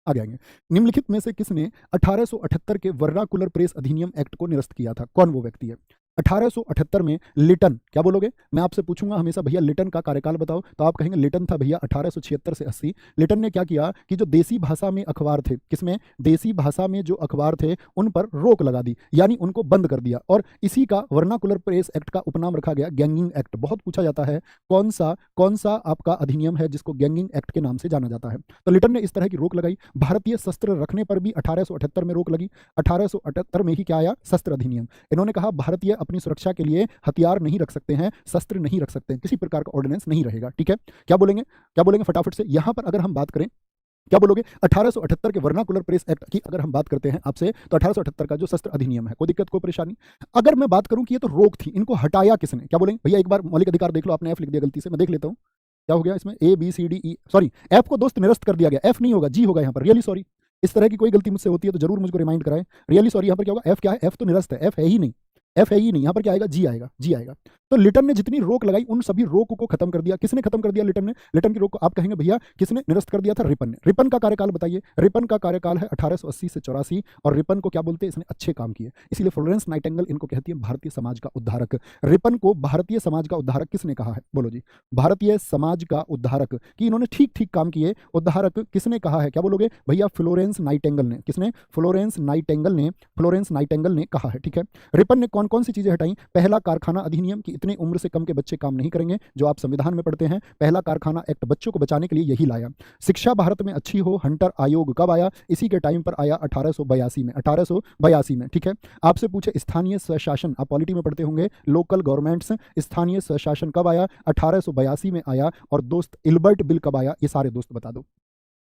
आगे आएंगे। निम्नलिखित में से किसने 1878 के वर्नाकुलर प्रेस अधिनियम एक्ट को निरस्त किया था? कौन वो व्यक्ति है? 1878 में लिटन, क्या बोलोगे? मैं आपसे पूछूंगा हमेशा भैया लिटन का कार्यकाल बताओ, तो आप कहेंगे लिटन था भैया 1876 से 80। लिटन ने क्या किया कि जो देसी भाषा में अखबार थे, किसमें? देसी भाषा में जो अखबार थे उन पर रोक लगा दी, यानी उनको बंद कर दिया। और इसी का वर्नाकुलर प्रेस एक्ट का उपनाम रखा गया गैंगिंग एक्ट। बहुत पूछा जाता है कौन सा आपका अधिनियम है जिसको गैंगिंग एक्ट के नाम से जाना जाता है। तो लिटन ने इस तरह की रोक लगाई। भारतीय शस्त्र रखने पर भी 1878 में रोक लगी। 1878 में ही क्या आया? शस्त्र अधिनियम। इन्होंने कहा भारतीय अपनी सुरक्षा के लिए हथियार नहीं रख सकते हैं, शस्त्र नहीं रख सकते हैं, किसी प्रकार का ऑर्डिनेंस नहीं रहेगा, ठीक है। क्या बोलेंगे फटाफट से? यहां पर अगर हम बात करें, क्या बोलोगे? 1878 के वर्नाकुलर प्रेस एक्ट की अगर हम बात करते हैं आपसे, तो 1878 का जो शस्त्र अधिनियम है, कोई दिक्कत कोई परेशानी? अगर मैं बात करूं कि ये तो रोक थी, इनको हटाया किसने? क्या बोलेंगे भैया? एक बार मौलिक अधिकार देख लो, आपने एफ लिख दिया गलती से, मैं देख लेता हूं क्या हो गया इसमें। A B C D E, sorry F को दोस्त निरस्त कर दिया गया, एफ नहीं होगा, जी होगा यहाँ पर। रियली सॉरी, इस तरह की कोई गलती मुझसे होती है तो जरूर मुझको रिमाइंड कराएं। रियली सॉरी, यहाँ पर क्या होगा? एफ क्या है? एफ तो निरस्त है, एफ है ही नहीं। एफ है ही नहीं, यहां पर क्या आएगा, जी आएगा, जी आएगा। तो लिटन ने जितनी रोक लगाई उन सभी रोक को खत्म कर दिया। किसने खत्म कर दिया? लिटन ने। लिटन की रोक को आप कहेंगे भैया किसने निरस्त कर दिया था? रिपन ने। रिपन का कार्यकाल बताइए। रिपन का कार्यकाल है 1880 से 84 और रिपन को क्या बोलते हैं? इसने अच्छे काम किए, इसीलिए फ्लोरेंस नाइटिंगेल इनको कहती है भारतीय समाज का उद्धारक। रिपन को भारतीय समाज का उद्धारक किसने कहा है? बोलो जी। भारतीय समाज का उद्धारक कि इन्होंने ठीक ठीक काम किए, उद्धारक किसने कहा है? क्या बोलोगे भैया? फ्लोरेंस नाइटिंगेल ने। किसने? फ्लोरेंस नाइटिंगेल ने। फ्लोरेंस नाइटिंगेल ने कहा है, ठीक है। रिपन ने कौन कौन सी चीजें हटाई? पहला कारखाना अधिनियम की इतनी उम्र से कम के बच्चे काम नहीं करेंगे, जो आप संविधान में पढ़ते हैं। पहला कारखाना एक्ट बच्चों को बचाने के लिए यही लाया। शिक्षा भारत में अच्छी हो, हंटर आयोग कब आया? इसी के टाइम पर आया 1882 में। 1882 में, ठीक है। आपसे पूछे स्थानीय स्वशासन, आप पॉलिटी में पढ़ते होंगे, लोकल गवर्नमेंट्स, स्थानीय स्वशासन कब आया? 1882 में आया। और दोस्त इल्बर्ट बिल कब आया? ये सारे दोस्त बता दो।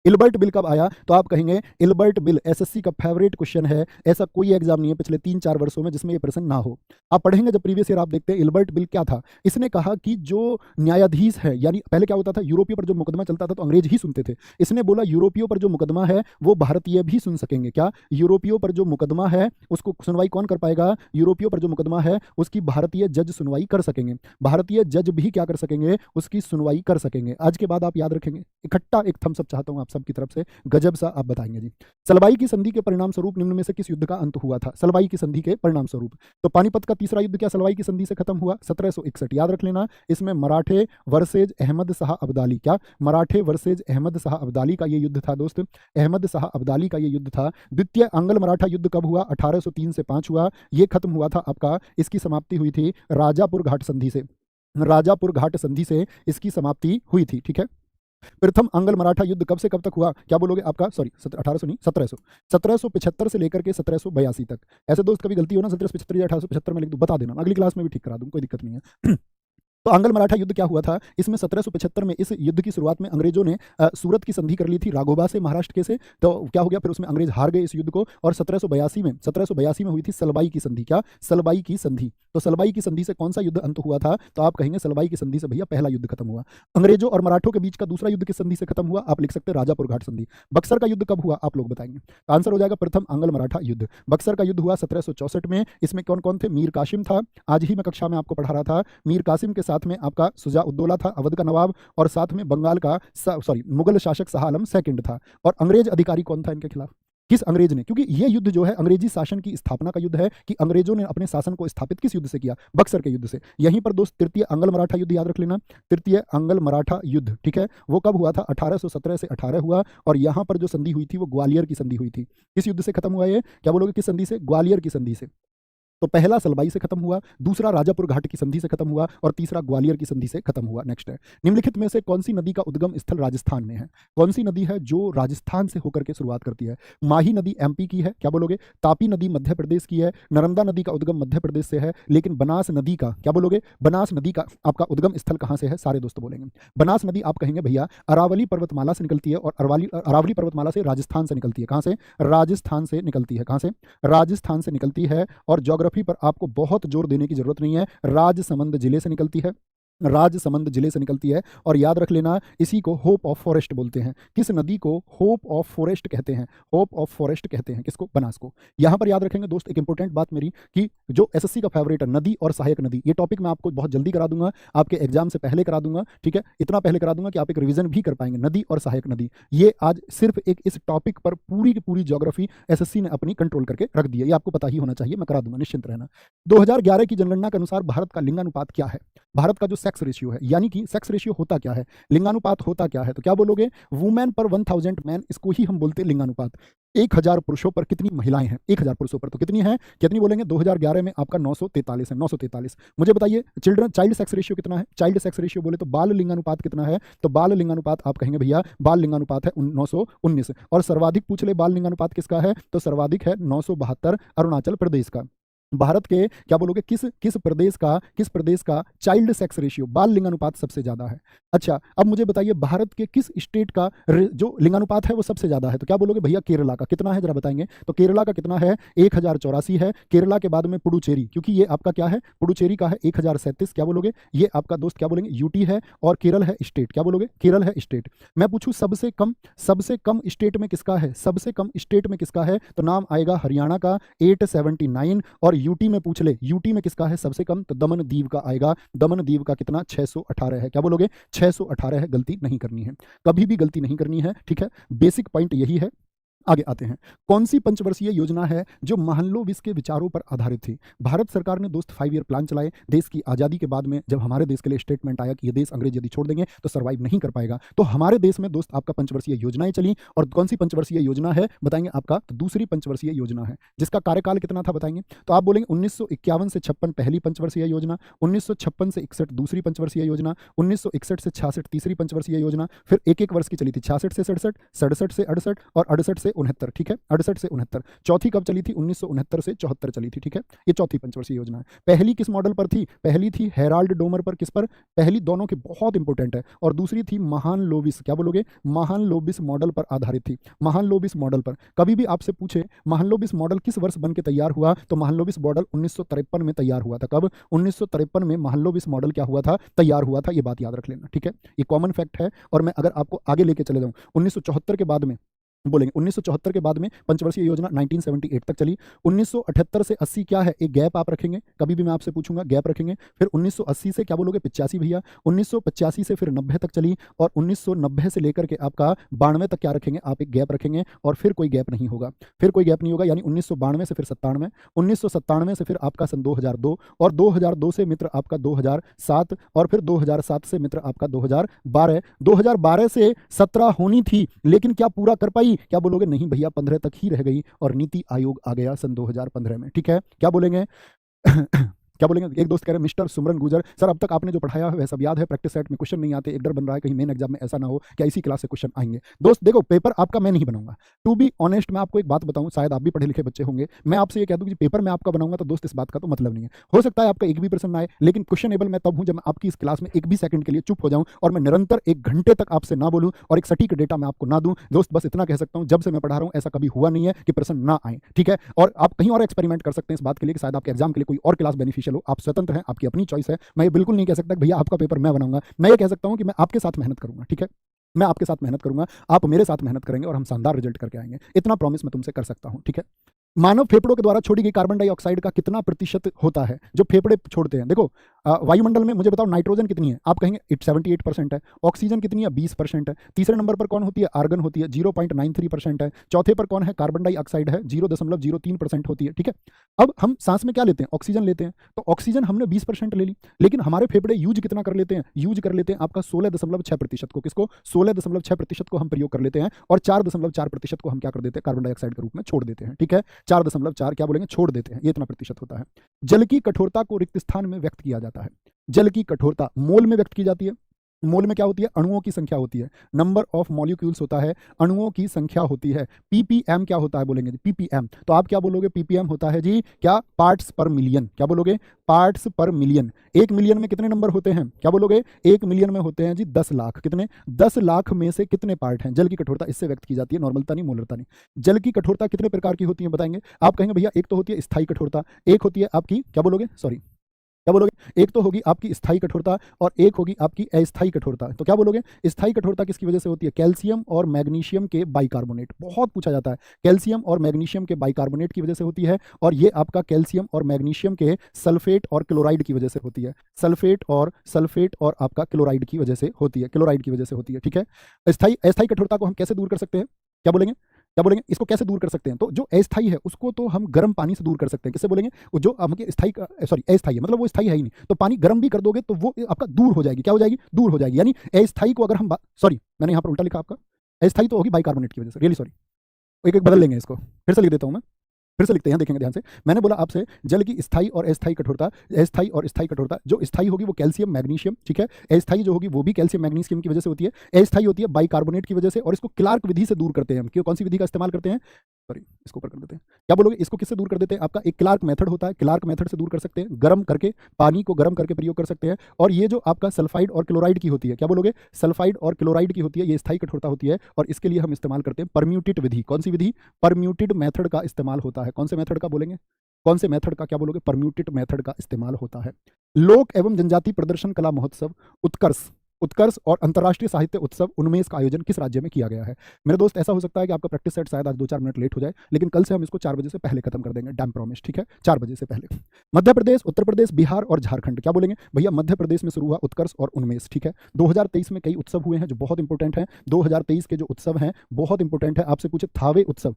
इल्बर्ट बिल कब आया? तो आप कहेंगे इल्बर्ट बिल एसएससी का फेवरेट क्वेश्चन है। ऐसा कोई एग्जाम नहीं है पिछले 3-4 वर्षों में जिसमें ये प्रश्न ना हो। आप पढ़ेंगे जब प्रीवियस ईयर, आप देखते हैं इल्बर्ट बिल क्या था। इसने कहा कि जो न्यायाधीश है, यानी पहले क्या होता था, यूरोपियों पर जो मुकदमा चलता था तो अंग्रेज ही सुनते थे। इसने बोला यूरोपियों पर जो मुकदमा है वो भारतीय भी सुन सकेंगे। क्या? यूरोपियों पर जो मुकदमा है उसको सुनवाई कौन कर पाएगा? यूरोपियों पर जो मुकदमा है उसकी भारतीय जज सुनवाई कर सकेंगे। भारतीय जज भी क्या कर सकेंगे? उसकी सुनवाई कर सकेंगे। आज के बाद आप याद रखेंगे। इकट्ठा एक थम्स अप चाहता हूं आप सबकी तरफ से, गजब सा आप बताएंगे जी। सलवाई की संधि के परिणाम स्वरूप निम्न में से किस युद्ध का अंत हुआ था? सलवाई की संधि के परिणाम स्वरूप। तो पानीपत का तीसरा युद्ध क्या सलवाई की संधि से खत्म हुआ? 1761। याद रख लेना। इसमें मराठे वर्सेज अहमद शाह अब्दाली, क्या मराठे वर्सेज अहमद शाह अब्दाली का ये युद्ध था दोस्त। अहमद शाह अब्दाली का ये युद्ध था। द्वितीय आंग्ल मराठा युद्ध कब हुआ? 1803 से 5 हुआ। ये खत्म हुआ था आपका, इसकी समाप्ति हुई थी राजापुर घाट संधि से। राजापुर घाट संधि से इसकी समाप्ति हुई थी, ठीक है। प्रथम आंग्ल मराठा युद्ध कब से कब तक हुआ? क्या बोलोगे? आपका सॉरी 1800 नहीं, 1700। 1775 से लेकर के 1782 तक। ऐसे दोस्त कभी गलती हो ना 1775 या 1875 में लिख दो, बता देना, अगली क्लास में भी ठीक करा दूं, कोई दिक्कत नहीं है। तो आंग्ल मराठा युद्ध क्या हुआ था? इसमें 1775 में इस युद्ध की शुरुआत में अंग्रेजों ने सूरत की संधि कर ली थी राघोबा से, महाराष्ट्र के से। तो क्या हो गया फिर उसमें अंग्रेज हार गए इस युद्ध को। और 1782 में हुई थी सलबाई की संधि। क्या? सलबाई की संधि। तो सलबाई की संधि से कौन सा युद्ध अंत हुआ था? तो आप कहेंगे सलबाई की संधि से भैया पहला युद्ध खत्म हुआ। अंग्रेजों और मराठों के बीच का दूसरा युद्ध किस संधि से खत्म हुआ? आप लिख सकते हैं राजापुर घाट संधि। बक्सर का युद्ध कब हुआ? आप लोग बताएंगे। तो आंसर हो जाएगा प्रथम आंग्ल मराठा युद्ध। बक्सर का युद्ध हुआ 1764 में। इसमें कौन कौन थे? मीर कासिम था, आज ही मैं कक्षा में आपको पढ़ा रहा था। मीर कासिम के साथ में आपका शुजा-उद-दौला था, अवध का नवाब, और साथ में बंगाल का मुगल शासक शाह आलम सेकंड था। और अंग्रेज अधिकारी कौन था इनके खिलाफ? किस अंग्रेज ने? क्योंकि यह युद्ध जो है अंग्रेजी शासन की स्थापना का युद्ध है, कि अंग्रेजों ने अपने शासन को स्थापित किस युद्ध से किया? बक्सर के युद्ध से। यहीं पर दोस्त तृतीय आंग्ल मराठा युद्ध याद रख लेना। तृतीय आंग्ल मराठा युद्ध, ठीक है, वो कब हुआ था? 1817 से 18 हुआ। और यहां पर जो संधि हुई थी वो ग्वालियर की संधि हुई थी। किस युद्ध से खत्म हुआ ये? क्या बोलोगे? किस संधि से? ग्वालियर की संधि से। तो पहला सलबाई से खत्म हुआ, दूसरा राजापुर घाट की संधि से खत्म हुआ, और तीसरा ग्वालियर की संधि से खत्म हुआ। नेक्स्ट है, निम्नलिखित में से कौन सी नदी का उद्गम स्थल राजस्थान में है? कौन सी नदी है जो राजस्थान से होकर के शुरुआत करती है? माही नदी एमपी की है, क्या बोलोगे? तापी नदी मध्य प्रदेश की है, नर्मदा नदी का उद्गम मध्य प्रदेश से है, लेकिन बनास नदी का, क्या बोलोगे? बनास नदी का आपका उद्गम स्थल कहां से है? सारे दोस्त बोलेंगे बनास नदी। आप कहेंगे भैया अरावली पर्वतमाला से निकलती है, और अरावली पर्वतमाला से राजस्थान से निकलती है। कहां से? राजस्थान से निकलती है। कहां से? राजस्थान से निकलती है। और ज्योग्राफी पर आपको बहुत जोर देने की जरूरत नहीं है, राजसमंद जिले से निकलती है। राजसमंद जिले से निकलती है। और याद रख लेना, इसी को होप ऑफ फॉरेस्ट बोलते हैं। किस नदी को होप ऑफ फॉरेस्ट कहते हैं? होप ऑफ फॉरेस्ट कहते हैं किसको? बनास को। यहां पर याद रखेंगे दोस्त एक इंपॉर्टेंट बात मेरी, कि जो एसएससी का फेवरेट है नदी और सहायक नदी, ये टॉपिक मैं आपको बहुत जल्दी करा दूंगा, आपके एग्जाम से पहले करा दूंगा, ठीक है। इतना पहले करा दूंगा कि आप एक रिवीजन भी कर पाएंगे। नदी और सहायक नदी, ये आज सिर्फ एक इस टॉपिक पर पूरी की पूरी ज्योग्राफी एसएससी ने अपनी कंट्रोल करके रख दी है। ये आपको पता ही होना चाहिए, मैं करा दूंगा, निश्चिंत रहना। 2011 की जनगणना के अनुसार भारत का लिंगानुपात क्या है? भारत का जो सेक्स रेशियो है, यानी कि सेक्स रेशियो होता क्या है, लिंगानुपात होता क्या है? तो क्या बोलोगे? वुमेन पर 1000 मैन, इसको ही हम बोलते हैं लिंगानुपात। 1000 पुरुषों पर कितनी महिलाएं हैं? 1000 पुरुषों पर तो कितनी है? कितनी बोलेंगे? 2011 में आपका 943 है, 943। मुझे बताइए चाइल्ड सेक्स रेशियो कितना है? चाइल्ड सेक्स रेशियो बोले तो बाल लिंगानुपात कितना है? तो बाल लिंगानुपात आप कहेंगे भैया बाल लिंगानुपात है 919। और सर्वाधिक पूछ ले बाल लिंगानुपात किसका है? तो सर्वाधिक है 972 अरुणाचल प्रदेश का। भारत के क्या बोलोगे किस प्रदेश का चाइल्ड सेक्स रेशियो, बाल लिंगानुपात सबसे ज्यादा है? अच्छा, अब मुझे बताइए भारत के किस स्टेट का जो लिंगानुपात है वो सबसे ज्यादा है? तो क्या बोलोगे भैया? केरला का। कितना है जरा बताएंगे? तो केरला का कितना है? 1084 है। केरला के बाद में पुडुचेरी, क्योंकि ये आपका क्या है? पुडुचेरी का है 1037। क्या बोलोगे? ये आपका दोस्त क्या बोलेंगे? यूटी है। और केरल है स्टेट। क्या बोलोगे? केरल है स्टेट। मैं पूछूं सबसे कम स्टेट में किसका है? सबसे कम स्टेट में किसका है? तो नाम आएगा हरियाणा का 879, और यूटी में पूछ ले, यूटी में किसका है सबसे कम, तो दमन दीव का आएगा। दमन दीव का कितना, 618 है। क्या बोलोगे, 618 है। गलती नहीं करनी है, कभी भी गलती नहीं करनी है, ठीक है। बेसिक पॉइंट यही है। आगे आते हैं, कौन सी पंचवर्षीय योजना है जो महलनोबिस के विचारों पर आधारित थी। भारत सरकार ने दोस्त 5 ईयर प्लान चलाए देश की आज़ादी के बाद में, जब हमारे देश के लिए स्टेटमेंट आया कि ये देश अंग्रेज यदि छोड़ देंगे तो सर्वाइव नहीं कर पाएगा, तो हमारे देश में दोस्त आपका पंचवर्षीय योजनाएं चली। और कौन सी पंचवर्षीय योजना है बताएंगे आपका, तो दूसरी पंचवर्षीय योजना है, जिसका कार्यकाल कितना था बताएंगे, तो आप बोलेंगे 1951 से 56 पहली पंचवर्षीय योजना, 1956 से 61 दूसरी पंचवर्षीय योजना, 1961 से 66 तीसरी पंचवर्षीय योजना, फिर एक एक वर्ष की चली थी, 66 से 67, 67 से 68 और 68 से 69, ठीक है, 68 से 69। चौथी कब चली थी, 1969 से 74 चली थी, ठीक है। ये चौथी पंचवर्षीय योजना है। पहली किस मॉडल पर थी, पहली थी हेराल्ड डोमर पर, किस पर, पहली दोनों के बहुत इंपॉर्टेंट है, और दूसरी थी महालनोबिस, क्या बोलोगे, महालनोबिस मॉडल पर आधारित थी। महालनोबिस मॉडल पर कभी भी आपसे पूछे महालनोबिस मॉडल किस वर्ष बन के तैयार हुआ, तो महालनोबिस मॉडल 1953 में तैयार हुआ था। कब, 1953 में महालनोबिस मॉडल क्या हुआ था, तैयार हुआ था। ये बात याद रख लेना, ठीक है, ये कॉमन फैक्ट है। और मैं अगर आपको आगे लेके चले जाऊं, 1974 के बाद में बोलेंगे, 1974 के बाद में पंचवर्षीय योजना 1978 तक चली। 1978 से 80 क्या है, एक गैप आप रखेंगे, कभी भी मैं आपसे पूछूंगा गैप रखेंगे। फिर 1980 से क्या बोलोगे, 85 भैया, 1985 से फिर 90 तक चली, और 1990 से लेकर के आपका 92 तक क्या रखेंगे, आप एक गैप रखेंगे, और फिर कोई गैप नहीं होगा, फिर कोई गैप नहीं होगा, यानी 1992 से फिर 97, 1997 से फिर आपका सन 2002, और 2002 से मित्र आपका 2007, और फिर 2007 से मित्र आपका 2012। 2012 से 17 होनी थी, लेकिन क्या पूरा कर पाई, क्या बोलोगे, नहीं भैया 15 तक ही रह गई, और नीति आयोग आ गया सन 2015 में, ठीक है। क्या बोलेंगे क्या बोलेंगे। एक दोस्त कह रहे हैं मिस्टर सुमरन गुजर, सर अब तक आपने जो पढ़ाया है वह सब याद है, प्रैक्टिस सेट में क्वेश्चन नहीं आते, एक डर बन रहा है कहीं मेन एग्जाम में ऐसा ना हो कि इसी क्लास से क्वेश्चन आएंगे। दोस्त देखो, पेपर आपका मैं नहीं बनाऊंगा, टू बी ऑनेस्ट। मैं आपको एक बात बताऊं, शायद आप भी पढ़े लिखे बच्चे होंगे, मैं आपसे ये कह दूं कि पेपर मैं आपका बनाऊंगा, तो दोस्त इस बात का तो मतलब नहीं है। हो सकता है आपका एक भी प्रश्न आए, लेकिन क्वेश्चनेबल मैं तब हूं जब मैं आपकी इस क्लास में एक भी सेकंड के लिए चुप हो जाऊं, और मैं निरंतर 1 घंटे तक आपसे ना बोलूं, और एक सटीक डेटा मैं आपको ना दूं। दोस्त बस इतना कह सकता हूं, जब से मैं पढ़ा रहा हूं ऐसा कभी हुआ नहीं है कि प्रश्न ना आए, ठीक है। और आप कहीं और एक्सपेरिमेंट कर सकते हैं इस बात के लिए कि शायद आपके एग्जाम के लिए कोई और क्लास बेनिफिशियल हो, आप स्वतंत्र हैं, आपकी अपनी चॉइस है। मैं ये बिल्कुल नहीं कह सकता कि भैया आपका पेपर मैं बनाऊंगा, मैं ये कह सकता हूं कि मैं आपके साथ मेहनत करूंगा, ठीक है, मैं आपके साथ मेहनत करूंगा, आप मेरे साथ मेहनत करेंगे, और हम शानदार रिजल्ट करके आएंगे, इतना प्रॉमिस मैं तुमसे कर सकता हूं, ठीक है। मानव फेफड़ों के द्वारा छोड़ी गई कार्बन डाइऑक्साइड का कितना प्रतिशत होता है जो फेफड़े छोड़ते हैं। देखो वायुमंडल में मुझे बताओ नाइट्रोजन कितनी है, आप कहेंगे 78% है। ऑक्सीजन कितनी है, 20% है। तीसरे नंबर पर कौन होती है, आर्गन होती है, 0.93% है। चौथे पर कौन है, कार्बन डाइऑक्साइड है, 0.03% होती है, ठीक है। अब हम सांस में क्या लेते हैं, ऑक्सीजन लेते हैं, तो ऑक्सीजन हमने 20% ले ली, लेकिन हमारे फेफड़े यूज कितना कर लेते हैं, यूज कर लेते हैं आपका 16.6% को, किसको, 16.6% को हम प्रयोग कर लेते हैं, और 4.4% को हम क्या कर देते हैं, कार्बन डाइऑक्साइड के रूप में छोड़ देते हैं, ठीक है। 4.4 क्या बोलेंगे, छोड़ देते हैं, ये इतना प्रतिशत होता है। जल की कठोरता को रिक्त स्थान में व्यक्त किया जाता है। जल की कठोरता मोल में व्यक्त की जाती है। मोल में क्या होती है, अणुओं की संख्या होती है, नंबर ऑफ मॉलिक्यूल्स होता है, अणुओं की संख्या होती है। पीपीएम क्या होता है बोलेंगे, पीपीएम, तो आप क्या बोलोगे, पीपीएम होता है जी क्या, पार्ट्स पर मिलियन, क्या बोलोगे, पार्ट्स पर मिलियन। 1 मिलियन में कितने नंबर होते हैं, क्या बोलोगे, 1 मिलियन में होते हैं जी 10 लाख। कितने, 10 लाख में से कितने पार्ट हैं। जल की कठोरता इससे व्यक्त की जाती है, नॉर्मलता नहीं, मोलरता नहीं। जल की कठोरता कितने प्रकार की होती है बताएंगे, आप कहेंगे भैया एक तो होती है स्थायी कठोरता, एक होती है आपकी, क्या बोलोगे, सॉरी क्या बोलोगे, एक तो होगी आपकी स्थायी कठोरता और एक होगी आपकी अस्थायी कठोरता। तो क्या बोलोगे, स्थायी कठोरता किसकी वजह से होती है, कैल्शियम और मैग्नीशियम के बाइकार्बोनेट, बहुत पूछा जाता है, कैल्शियम और मैग्नीशियम के बाइकार्बोनेट की वजह से होती है, और ये आपका कैल्शियम और मैग्नीशियम के सल्फेट और क्लोराइड की वजह से होती है, सल्फेट और आपका क्लोराइड की वजह से होती है, क्लोराइड की वजह से होती है, ठीक है। अस्थायी कठोरता को हम कैसे दूर कर सकते हैं, क्या बोलेंगे, क्या बोलेंगे, इसको कैसे दूर कर सकते हैं, तो जो अस्थाई है उसको तो हम गर्म पानी से दूर कर सकते हैं, किससे बोलेंगे, वो जो आपके स्थाई सॉरी अस्थाई है, मतलब वो स्थाई है ही नहीं, तो पानी गर्म भी कर दोगे तो वो आपका दूर हो जाएगी, क्या हो जाएगी, दूर हो जाएगी। यानी अस्थाई को अगर हम सॉरी मैंने यहाँ पर उल्टा लिखा आपका, अस्थाई तो होगी बाइकार्बोनेट की वजह से, रियली सॉरी, एक एक बदल लेंगे इसको, फिर से लिख देता हूँ मैं, फिर से लिखते हैं, देखेंगे ध्यान से। मैंने बोला आपसे जल की स्थायी और अस्थायी कठोरता, अस्थायी और स्थायी कठोरता, जो स्थायी होगी वो कैल्शियम मैग्नीशियम, ठीक है, अस्थायी जो होगी वो भी कैल्शियम मैग्नीशियम की वजह से होती है, अस्थायी होती है बाइकार्बोनेट की वजह से, और इसको क्लार्क विधि से दूर करते हैं हम। क्यों, कौन सी विधि का इस्तेमाल करते हैं, सॉरी इसको ऊपर कर देते हैं, क्या बोलोगे, इसको किससे दूर कर देते हैं, आपका एक क्लार्क मेथड होता है, क्लार्क मेथड से दूर कर सकते हैं, गर्म करके, पानी को गर्म करके प्रयोग कर सकते हैं। और ये जो आपका सल्फाइड और क्लोराइड की होती है, क्या बोलोगे, सल्फाइड और क्लोराइड की होती है, ये स्थायी कठोरता होती है, और इसके लिए हम इस्तेमाल करते हैं परम्यूटेड विधि। कौन सी विधि, परम्यूटेड मेथड का इस्तेमाल होता है। कौन से मेथड का बोलेंगे, कौन से मेथड का, क्या बोलोगे, परम्यूटेड मेथड का इस्तेमाल होता है। लोक एवं जनजाति प्रदर्शन कला महोत्सव उत्कर्ष उत्कर्ष और अंतर्राष्ट्रीय साहित्य उत्सव उन्मेष का आयोजन किस राज्य में किया गया है? मेरे दोस्त, ऐसा हो सकता है कि आपका प्रैक्टिस सेट शायद आज 2-4 मिनट लेट हो जाए, लेकिन कल से हम इसको 4 बजे से पहले खत्म कर देंगे, डैम प्रॉमिस, ठीक है? 4 बजे से पहले। मध्य प्रदेश, उत्तर प्रदेश, बिहार और झारखंड, क्या बोलेंगे भैया? मध्य प्रदेश में शुरू हुआ उत्कर्ष और उन्मेष, ठीक है? 2023 में कई उत्सव हुए हैं जो बहुत इंपॉर्टेंट हैं। 2023 के जो उत्सव हैं बहुत इंपॉर्टेंट है। आपसे पूछे थावे उत्सव,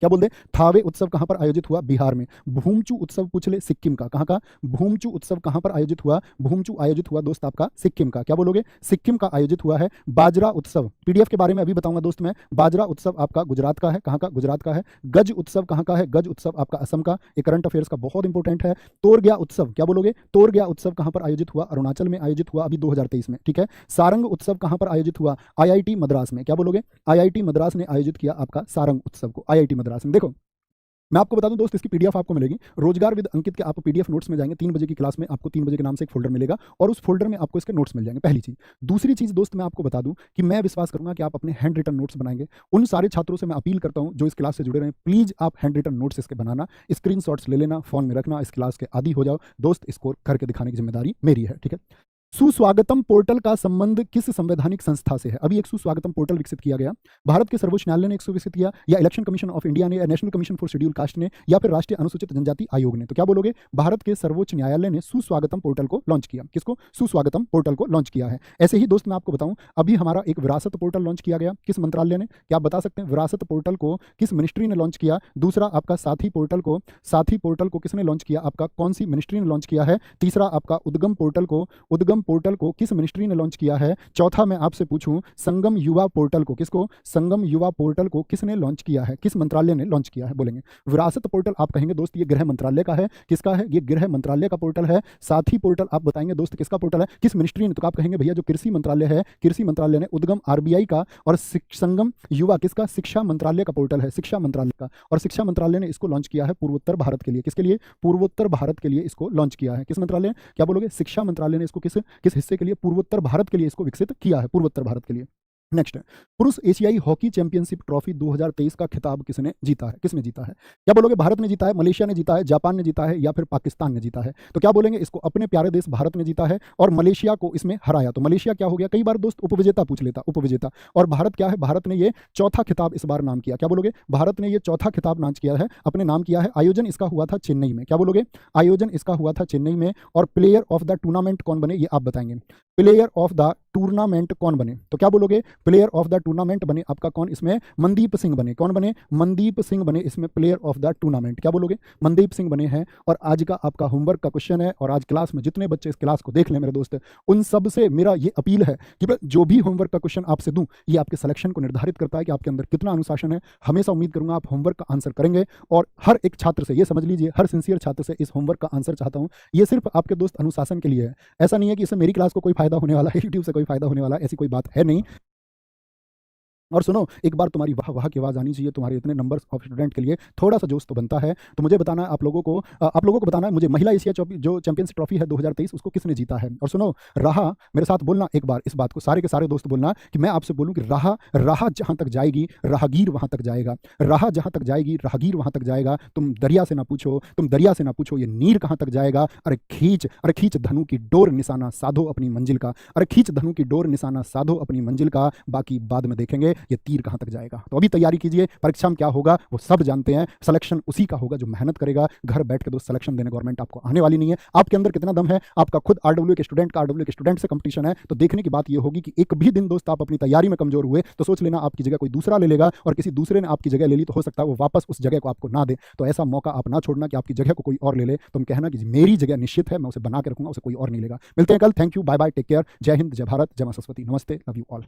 क्या बोलते हैं? थावे उत्सव कहां पर आयोजित हुआ? बिहार में। भूमचू उत्सव पूछ ले, सिक्किम का। कहां का? भूमचू उत्सव कहां पर आयोजित हुआ? भूमचू आयोजित हुआ दोस्त आपका सिक्किम का। क्या बोलोगे? सिक्किम का आयोजित हुआ है। बाजरा उत्सव, पीडीएफ के बारे में अभी बताऊंगा दोस्त मैं। बाजरा उत्सव आपका गुजरात का है। कहां का? गुजरात का है। गज उत्सव कहां का है? गज उत्सव आपका असम का। ये करंट अफेयर्स का बहुत इंपॉर्टेंट है। तोरग्या उत्सव, क्या बोलोगे? तोरग्या उत्सव कहां पर आयोजित हुआ? अरुणाचल में आयोजित हुआ अभी 2023 में, ठीक है? सारंग उत्सव कहां पर आयोजित हुआ? आईआईटी मद्रास में। क्या बोलोगे? आईआईटी मद्रास ने आयोजित किया आपका सारंग उत्सव को, आईआईटी मद्रास में। देखो, मैं आपको बता दूं दोस्त, इसकी पीडीएफ आपको मिलेगी रोजगार विद अंकित के। आप पीडीएफ नोट्स में जाएंगे 3 बजे की क्लास में, आपको 3 बजे के नाम से एक फोल्डर मिलेगा और उस फोल्डर में आपको इसके नोट्स मिल जाएंगे, पहली चीज। दूसरी चीज दोस्त, मैं आपको बता दूं कि मैं विश्वास करूंगा कि आप अपने हैंड रिटन नोट्स बनाएंगे। उन सारे छात्रों से मैं अपील करता हूं जो इस क्लास से जुड़े रहे, प्लीज आप हैंड रिटन नोट्स इसके बनाना, स्क्रीनशॉट्स ले लेना, फोन में रखना, इस क्लास के आदी हो जाओ दोस्त। इसको करके दिखाने की जिम्मेदारी मेरी है, ठीक है? सुस्वागतम पोर्टल का संबंध किस संवैधानिक संस्था से है? अभी एक सुस्वागतम पोर्टल विकसित किया गया, भारत के सर्वोच्च न्यायालय ने इसको विकसित किया, या इलेक्शन कमीशन ऑफ इंडिया ने, या national commission for schedule caste ने, या फिर राष्ट्रीय अनुसूचित जनजाति आयोग ने? तो क्या बोलोगे? भारत के सर्वोच्च न्यायालय ने सुस्वागतम पोर्टल को लॉन्च किया। किसको? सुस्वागतम पोर्टल को लॉन्च किया है। ऐसे ही दोस्त मैं आपको बताऊं, अभी हमारा एक विरासत पोर्टल लॉन्च किया गया, किस मंत्रालय ने? क्या आप बता सकते हैं विरासत पोर्टल को किस मिनिस्ट्री ने लॉन्च किया? दूसरा आपका साथी पोर्टल को किसने लॉन्च किया? आपका कौन सी मिनिस्ट्री ने लॉन्च किया है? तीसरा आपका उद्गम पोर्टल को किस मिनिस्ट्री ने लॉन्च किया है? चौथा मैं आपसे पूछूं, संगम युवा पोर्टल को, किसको? संगम युवा पोर्टल को किसने लॉन्च किया है? किस मंत्रालय ने लॉन्च किया है? बोलेंगे विरासत पोर्टल, आप कहेंगे दोस्त ये गृह मंत्रालय का है। किसका है? ये गृह मंत्रालय का पोर्टल है। साथी पोर्टल आप बताएंगे दोस्त किसका पोर्टल है? किस मिनिस्ट्री ने? तो आप कहेंगे भैया जो कृषि मंत्रालय है, कृषि मंत्रालय ने। उद्गम आरबीआई का, और संगम युवा किसका? शिक्षा मंत्रालय का पोर्टल है, शिक्षा मंत्रालय का। और शिक्षा मंत्रालय ने इसको लॉन्च किया है पूर्वोत्तर भारत के लिए। किसके लिए? पूर्वोत्तर भारत के लिए इसको लॉन्च किया है। किस मंत्रालय? क्या बोलोगे? शिक्षा मंत्रालय ने इसको किस हिस्से के लिए? पूर्वोत्तर भारत के लिए इसको विकसित किया है, पूर्वोत्तर भारत के लिए। नेक्स्ट, पुरुष एशियाई हॉकी चैंपियनशिप ट्रॉफी 2023 का खिताब किसने जीता है? किसने जीता है? क्या बोलोगे? भारत ने जीता है, मलेशिया ने जीता है, जापान ने जीता है, या फिर पाकिस्तान ने जीता है? तो क्या बोलेंगे? इसको अपने प्यारे देश भारत ने जीता है और मलेशिया को इसमें हराया। तो मलेशिया क्या हो गया? कई बार दोस्त उपविजेता पूछ लेता, उपविजेता। और भारत क्या है? भारत ने ये चौथा खिताब इस बार नाम किया। क्या बोलोगे? भारत ने ये चौथा खिताब नाम किया है, अपने नाम किया है। आयोजन इसका हुआ था चेन्नई में। क्या बोलोगे? आयोजन इसका हुआ था चेन्नई में। और प्लेयर ऑफ द टूर्नामेंट कौन बने? ये आप बताएंगे। प्लेयर ऑफ द टूर्नामेंट कौन बने? तो क्या बोलोगे? प्लेयर ऑफ द टूर्नामेंट बने आपका कौन? इसमें मनदीप सिंह बने। कौन बने? मनदीप सिंह बने इसमें प्लेयर ऑफ द टूर्नामेंट। क्या बोलोगे? मनदीप सिंह बने हैं। और आज का आपका होमवर्क का क्वेश्चन है, और आज क्लास में जितने बच्चे इस क्लास को देख लें मेरे दोस्त, उन सब से मेरा ये अपील है कि जो भी होमवर्क का क्वेश्चन आपसे दूं, ये आपके सिलेक्शन को निर्धारित करता है कि आपके अंदर कितना अनुशासन है। हमेशा उम्मीद करूंगा आप होमवर्क का आंसर करेंगे, और हर एक छात्र से ये समझ लीजिए, हर सिंसियर छात्र से इस होमवर्क का आंसर चाहता हूं। ये सिर्फ आपके दोस्त अनुशासन के लिए है, ऐसा नहीं है कि इससे मेरी क्लास को कोई फायदा होने वाला है, यूट्यूब से कोई फायदा होने वाला है, ऐसी कोई बात है नहीं। और सुनो, एक बार तुम्हारी वाह वाह की आवाज़ आनी चाहिए तुम्हारे इतने नंबर्स ऑफ स्टूडेंट के लिए, थोड़ा सा जोश तो बनता है। तो मुझे बताना है आप लोगों को बताना है मुझे, महिला एशिया जो चैंपियंस ट्रॉफी है 2023 उसको किसने जीता है? और सुनो, राह मेरे साथ बोलना एक बार, इस बात को सारे के सारे दोस्त बोलना कि मैं आपसे बोलूं कि राह जहां तक जाएगी राहगीर वहां तक जाएगा। राह जहां तक जाएगी राहगीर वहां तक जाएगा। तुम दरिया से ना पूछो ये नीर कहां तक जाएगा। अरे खींच धनु की डोर निशाना साधो अपनी मंजिल का। अरे खींच धनु की डोर निशाना साधो अपनी मंजिल का, बाकी बाद में देखेंगे ये तीर कहां तक जाएगा। तो अभी तैयारी कीजिए, परीक्षा में क्या होगा वो सब जानते हैं। सिलेक्शन उसी का होगा जो मेहनत करेगा। घर बैठ के दोस्त सिलेक्शन देने गवर्नमेंट आपको आने वाली नहीं है। आपके अंदर कितना दम है, आपका खुद आरडब्ल्यू के स्टूडेंट से कंपटीशन है। तो देखने की बात ये होगी कि एक भी दिन दोस्त आप अपनी तैयारी में कमजोर हुए तो सोच लेना आपकी जगह कोई दूसरा ले लेगा, और किसी दूसरे ने आपकी जगह ले ली तो हो सकता है वो वापस उस जगह को आपको ना दे। तो ऐसा मौका आप ना छोड़ना कि आपकी जगह को कोई और ले ले। तुम कहना कि मेरी जगह निश्चित है, मैं उसे बना के रखूंगा, उसे कोई और नहीं लेगा। मिलते हैं कल। Thank you, bye bye, take care. जय हिंद, जय भारत, जय मां सरस्वती। नमस्ते, लव यू ऑल।